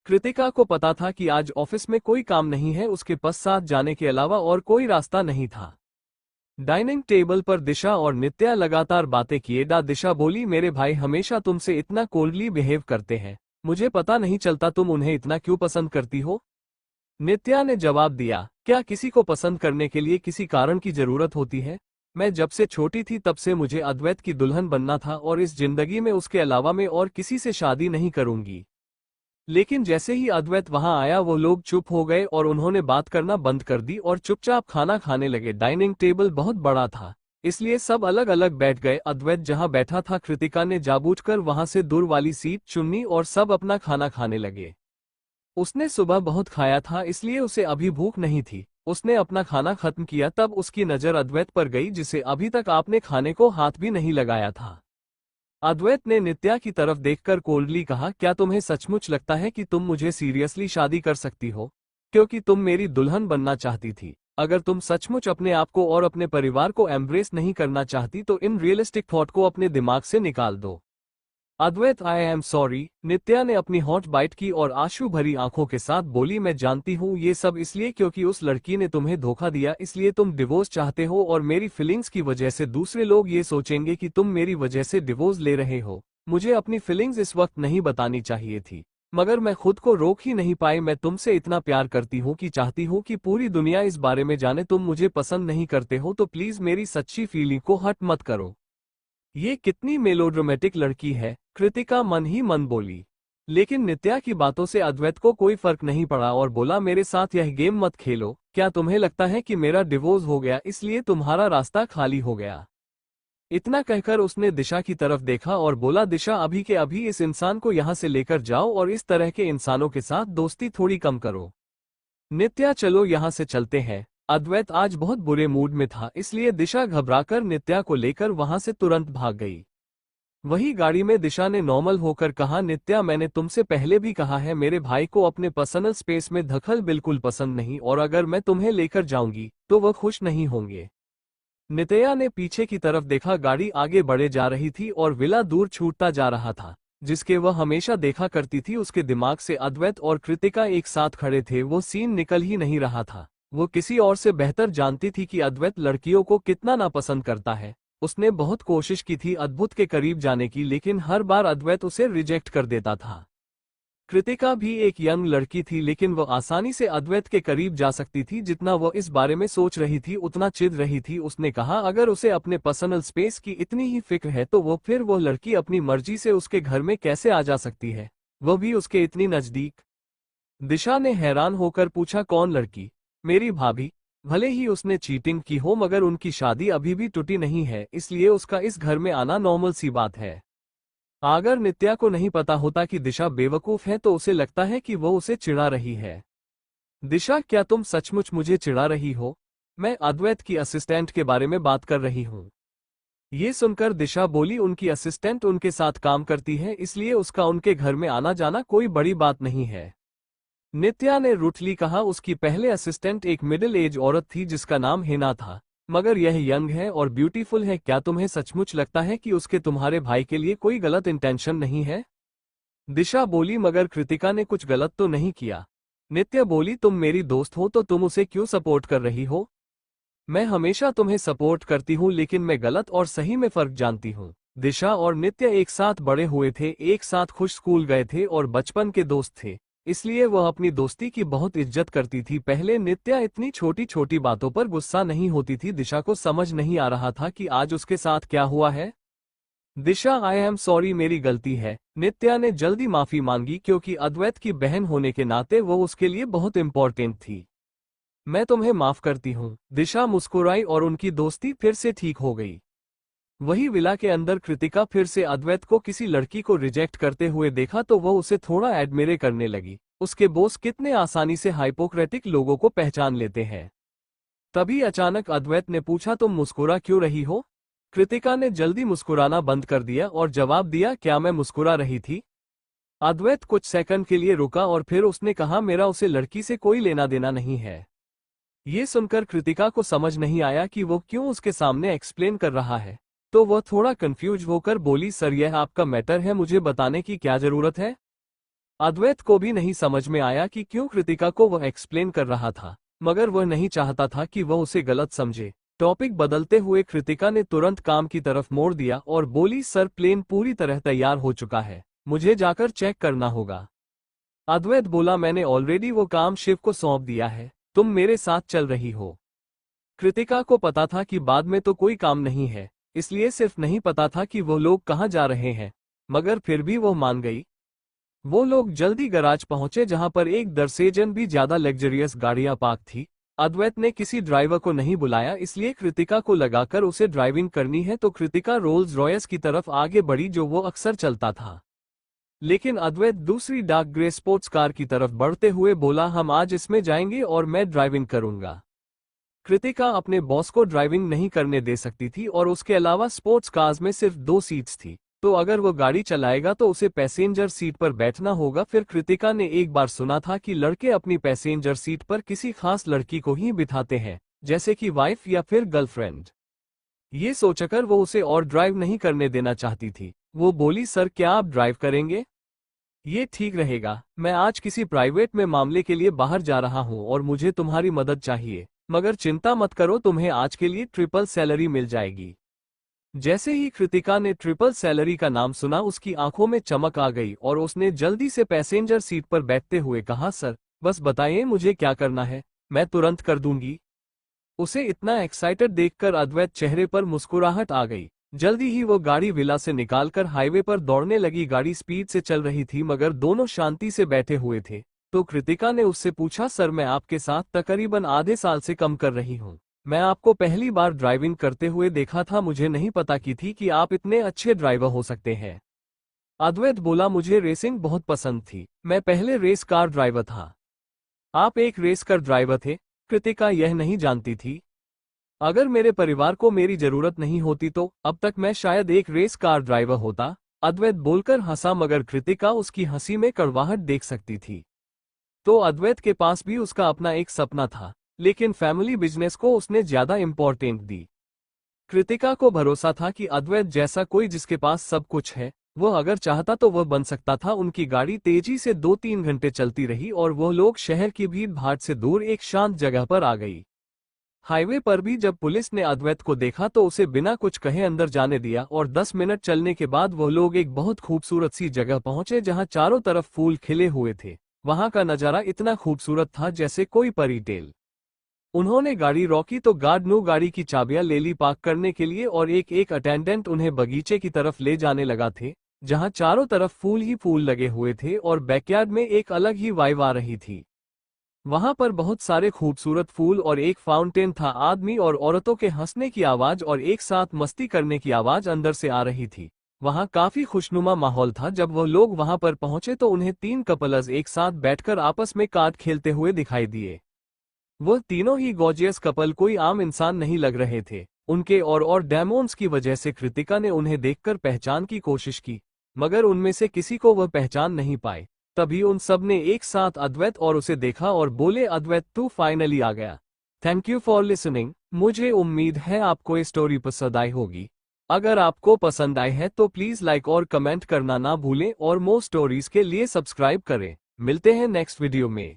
कृतिका को पता था कि आज ऑफिस में कोई काम नहीं है, उसके पास साथ जाने के अलावा और कोई रास्ता नहीं था। डाइनिंग टेबल पर दिशा और नित्या लगातार बातें किए। दिशा बोली, मेरे भाई हमेशा तुमसे इतना कोल्डली बिहेव करते हैं, मुझे पता नहीं चलता तुम उन्हें इतना क्यों पसंद करती हो। नित्या ने जवाब दिया, क्या किसी को पसंद करने के लिए किसी कारण की जरूरत होती है? मैं जब से छोटी थी तब से मुझे अद्वैत की दुल्हन बनना था और इस जिंदगी में उसके अलावा मैं और किसी से शादी नहीं करूंगी। लेकिन जैसे ही अद्वैत वहां आया वो लोग चुप हो गए और उन्होंने बात करना बंद कर दी और चुपचाप खाना खाने लगे। डाइनिंग टेबल बहुत बड़ा था, इसलिए सब अलग अलग बैठ गए। अद्वैत जहां बैठा था, कृतिका ने जाबूझकर वहां से दूर वाली सीट चुनी और सब अपना खाना खाने लगे। उसने सुबह बहुत खाया था इसलिए उसे अभी भूख नहीं थी। उसने अपना खाना खत्म किया तब उसकी नजर अद्वैत पर गई, जिसे अभी तक आपने खाने को हाथ भी नहीं लगाया था। अद्वैत ने नित्या की तरफ देखकर कोल्डली कहा, क्या तुम्हें सचमुच लगता है कि तुम मुझे सीरियसली शादी कर सकती हो? क्योंकि तुम मेरी दुल्हन बनना चाहती थी। अगर तुम सचमुच अपने आप को और अपने परिवार को एम्ब्रेस नहीं करना चाहती तो इन रियलिस्टिक थॉट को अपने दिमाग से निकाल दो। अद्वैत, आई एम सॉरी। नित्या ने अपनी हॉट बाइट की और आंसू भरी आंखों के साथ बोली, मैं जानती हूँ ये सब इसलिए क्योंकि उस लड़की ने तुम्हें धोखा दिया, इसलिए तुम डिवोर्स चाहते हो और मेरी फीलिंग्स की वजह से दूसरे लोग ये सोचेंगे कि तुम मेरी वजह से डिवोर्स ले रहे हो। मुझे अपनी फीलिंग्स इस वक्त नहीं बतानी चाहिए थी, मगर मैं खुद को रोक ही नहीं पाई। मैं तुमसे इतना प्यार करती हूँ कि चाहती हूँ कि पूरी दुनिया इस बारे में जाने। तुम मुझे पसंद नहीं करते हो तो प्लीज मेरी सच्ची फीलिंग को हर्ट मत करो। ये कितनी मेलोड्रामेटिक लड़की है, कृतिका मन ही मन बोली। लेकिन नित्या की बातों से अद्वैत को कोई फर्क नहीं पड़ा और बोला, मेरे साथ यह गेम मत खेलो। क्या तुम्हें लगता है कि मेरा डिवोर्स हो गया इसलिए तुम्हारा रास्ता खाली हो गया? इतना कहकर उसने दिशा की तरफ देखा और बोला, दिशा अभी के अभी इस इंसान को यहाँ से लेकर जाओ और इस तरह के इंसानों के साथ दोस्ती थोड़ी कम करो। नित्या, चलो यहाँ से चलते हैं। अद्वैत आज बहुत बुरे मूड में था, इसलिए दिशा घबराकर नित्या को लेकर वहां से तुरंत भाग गई। वही गाड़ी में दिशा ने नॉर्मल होकर कहा, नित्या मैंने तुमसे पहले भी कहा है, मेरे भाई को अपने पर्सनल स्पेस में दखल बिल्कुल पसंद नहीं और अगर मैं तुम्हें लेकर जाऊंगी तो वह खुश नहीं होंगे। नित्या ने पीछे की तरफ देखा, गाड़ी आगे बढ़े जा रही थी और विला दूर छूटता जा रहा था, जिसके वह हमेशा देखा करती थी। उसके दिमाग से अद्वैत और कृतिका एक साथ खड़े थे, वो सीन निकल ही नहीं रहा था। वो किसी और से बेहतर जानती थी कि अद्वैत लड़कियों को कितना नापसंद करता है। उसने बहुत कोशिश की थी अद्भुत के करीब जाने की, लेकिन हर बार अद्वैत उसे रिजेक्ट कर देता था। कृतिका भी एक यंग लड़की थी, लेकिन वह आसानी से अद्वैत के करीब जा सकती थी। जितना वह इस बारे में सोच रही थी उतना चिढ़ रही थी। उसने कहा, अगर उसे अपने पर्सनल स्पेस की इतनी ही फिक्र है तो फिर वो लड़की अपनी मर्जी से उसके घर में कैसे आ जा सकती है, वह भी उसके इतनी नजदीक? दिशा ने हैरान होकर पूछा, कौन लड़की? मेरी भाभी। भले ही उसने चीटिंग की हो मगर उनकी शादी अभी भी टूटी नहीं है, इसलिए उसका इस घर में आना नॉर्मल सी बात है। अगर नित्या को नहीं पता होता कि दिशा बेवकूफ है तो उसे लगता है कि वो उसे चिढ़ा रही है। दिशा, क्या तुम सचमुच मुझे चिढ़ा रही हो? मैं अद्वैत की असिस्टेंट के बारे में बात कर रही हूँ। ये सुनकर दिशा बोली, उनकी असिस्टेंट उनके साथ काम करती है इसलिए उसका उनके घर में आना जाना कोई बड़ी बात नहीं है। नित्या ने रूठली कहा। उसकी पहले असिस्टेंट एक मिडिल एज औरत थी जिसका नाम हिना था, मगर यह यंग है और ब्यूटीफुल है। क्या तुम्हें सचमुच लगता है कि उसके तुम्हारे भाई के लिए कोई गलत इंटेंशन नहीं है? दिशा बोली, मगर कृतिका ने कुछ गलत तो नहीं किया। नित्या बोली, तुम मेरी दोस्त हो तो तुम उसे क्यों सपोर्ट कर रही हो? मैं हमेशा तुम्हें सपोर्ट करती हूँ, लेकिन मैं गलत और सही में फर्क जानती हूँ। दिशा और नित्या एक साथ बड़े हुए थे, एक साथ खुश स्कूल गए थे और बचपन के दोस्त थे, इसलिए वह अपनी दोस्ती की बहुत इज्जत करती थी। पहले नित्या इतनी छोटी छोटी बातों पर गुस्सा नहीं होती थी। दिशा को समझ नहीं आ रहा था कि आज उसके साथ क्या हुआ है। दिशा, आई एम सॉरी, मेरी गलती है। नित्या ने जल्दी माफी मांगी क्योंकि अद्वैत की बहन होने के नाते वो उसके लिए बहुत इंपॉर्टेंट थी। मैं तुम्हें माफ करती हूँ। दिशा मुस्कुराई और उनकी दोस्ती फिर से ठीक हो गई। वही विला के अंदर कृतिका फिर से अद्वैत को किसी लड़की को रिजेक्ट करते हुए देखा तो वह उसे थोड़ा एडमिरे करने लगी। उसके बॉस कितने आसानी से हाइपोक्रेटिक लोगों को पहचान लेते हैं। तभी अचानक अद्वैत ने पूछा, तुम मुस्कुरा क्यों रही हो? कृतिका ने जल्दी मुस्कुराना बंद कर दिया और जवाब दिया, क्या मैं मुस्कुरा रही थी? अद्वैत कुछ सेकंड के लिए रुका और फिर उसने कहा, मेरा उसे लड़की से कोई लेना देना नहीं है। ये सुनकर कृतिका को समझ नहीं आया कि वो क्यों उसके सामने एक्सप्लेन कर रहा है, तो वह थोड़ा कंफ्यूज होकर बोली, सर यह आपका मैटर है, मुझे बताने की क्या जरूरत है? अद्वैत को भी नहीं समझ में आया कि क्यों कृतिका को वह एक्सप्लेन कर रहा था, मगर वह नहीं चाहता था कि वह उसे गलत समझे। टॉपिक बदलते हुए कृतिका ने तुरंत काम की तरफ मोड़ दिया और बोली, सर प्लेन पूरी तरह तैयार हो चुका है, मुझे जाकर चेक करना होगा। अद्वैत बोला, मैंने ऑलरेडी वो काम शिव को सौंप दिया है, तुम मेरे साथ चल रही हो। कृतिका को पता था कि बाद में तो कोई काम नहीं है, इसलिए सिर्फ नहीं पता था कि वो लोग कहाँ जा रहे हैं, मगर फिर भी वो मान गई। वो लोग जल्दी गराज पहुंचे जहां पर एक दर्जन भी ज्यादा लग्जरियस गाड़ियां पार्क थी। अद्वैत ने किसी ड्राइवर को नहीं बुलाया, इसलिए कृतिका को लगाकर उसे ड्राइविंग करनी है तो कृतिका रोल्स रॉयस की तरफ आगे बढ़ी जो वो अक्सर चलता था। लेकिन अद्वैत दूसरी डार्क ग्रे स्पोर्ट्स कार की तरफ बढ़ते हुए बोला, हम आज इसमें जाएंगे और मैं ड्राइविंग करूंगा। कृतिका अपने बॉस को ड्राइविंग नहीं करने दे सकती थी और उसके अलावा स्पोर्ट्स कार्स में सिर्फ 2 सीट्स थी, तो अगर वो गाड़ी चलाएगा तो उसे पैसेंजर सीट पर बैठना होगा। फिर कृतिका ने एक बार सुना था कि लड़के अपनी पैसेंजर सीट पर किसी खास लड़की को ही बिठाते हैं, जैसे कि वाइफ या फिर गर्लफ्रेंड। ये सोचकर वो उसे और ड्राइव नहीं करने देना चाहती थी। वो बोली, सर क्या आप ड्राइव करेंगे? ये ठीक रहेगा, मैं आज किसी प्राइवेट में मामले के लिए बाहर जा रहा हूँ और मुझे तुम्हारी मदद चाहिए, मगर चिंता मत करो, तुम्हें आज के लिए ट्रिपल सैलरी मिल जाएगी। जैसे ही कृतिका ने ट्रिपल सैलरी का नाम सुना उसकी आंखों में चमक आ गई और उसने जल्दी से पैसेंजर सीट पर बैठते हुए कहा, सर बस बताइए मुझे क्या करना है, मैं तुरंत कर दूंगी। उसे इतना एक्साइटेड देखकर अद्वैत चेहरे पर मुस्कुराहट आ गई। जल्दी ही वो गाड़ी विला से निकालकर हाईवे पर दौड़ने लगी। गाड़ी स्पीड से चल रही थी मगर दोनों शांति से बैठे हुए थे। तो कृतिका ने उससे पूछा, सर मैं आपके साथ तकरीबन आधे साल से कम कर रही हूँ, मैं आपको पहली बार ड्राइविंग करते हुए देखा था, मुझे नहीं पता की थी कि आप इतने अच्छे ड्राइवर हो सकते हैं। अद्वैत बोला, मुझे रेसिंग बहुत पसंद थी, मैं पहले रेस कार ड्राइवर था। आप एक रेस कार ड्राइवर थे? कृतिका यह नहीं जानती थी। अगर मेरे परिवार को मेरी जरूरत नहीं होती तो अब तक मैं शायद एक रेस कार ड्राइवर होता। अद्वैत बोलकर हंसा मगर कृतिका उसकी हंसी में कड़वाहट देख सकती थी। तो अद्वैत के पास भी उसका अपना एक सपना था, लेकिन फैमिली बिजनेस को उसने ज्यादा इंपॉर्टेंट दी। कृतिका को भरोसा था कि अद्वैत जैसा कोई जिसके पास सब कुछ है, वह अगर चाहता तो वह बन सकता था। उनकी गाड़ी तेजी से 2-3 घंटे चलती रही और वह लोग शहर की भीड़ भाड़ से दूर एक शांत जगह पर आ गई। हाईवे पर भी जब पुलिस ने अद्वैत को देखा तो उसे बिना कुछ कहे अंदर जाने दिया और 10 मिनट चलने के बाद वह लोग एक बहुत खूबसूरत सी जगह पहुंचे जहां चारों तरफ फूल खिले हुए थे। वहां का नजारा इतना खूबसूरत था जैसे कोई परी टेल। उन्होंने गाड़ी रोकी तो गार्ड ने गाड़ी की चाबियां ले ली पार्क करने के लिए और एक एक अटेंडेंट उन्हें बगीचे की तरफ ले जाने लगा थे, जहां चारों तरफ फूल ही फूल लगे हुए थे और बैकयार्ड में एक अलग ही वाइब आ रही थी। वहां पर बहुत सारे खूबसूरत फूल और एक फाउंटेन था। आदमी और औरतों के हंसने की आवाज और एक साथ मस्ती करने की आवाज अंदर से आ रही थी। वहां काफी खुशनुमा माहौल था। जब वह लोग वहां पर पहुंचे तो उन्हें 3 कपल्स एक साथ बैठकर आपस में कार्ड खेलते हुए दिखाई दिए। वह तीनों ही गॉर्जियस कपल कोई आम इंसान नहीं लग रहे थे। उनके और डेमोन्स की वजह से कृतिका ने उन्हें देखकर पहचान की कोशिश की, मगर उनमें से किसी को वह पहचान नहीं पाए। तभी उन सब ने एक साथ अद्वैत और उसे देखा और बोले, अद्वैत तू फाइनली आ गया। Thank you for listening. मुझे उम्मीद है आपको ये स्टोरी पसंद आई होगी। अगर आपको पसंद आई है तो प्लीज लाइक और कमेंट करना ना भूलें और मोर स्टोरीज के लिए सब्सक्राइब करें। मिलते हैं नेक्स्ट वीडियो में।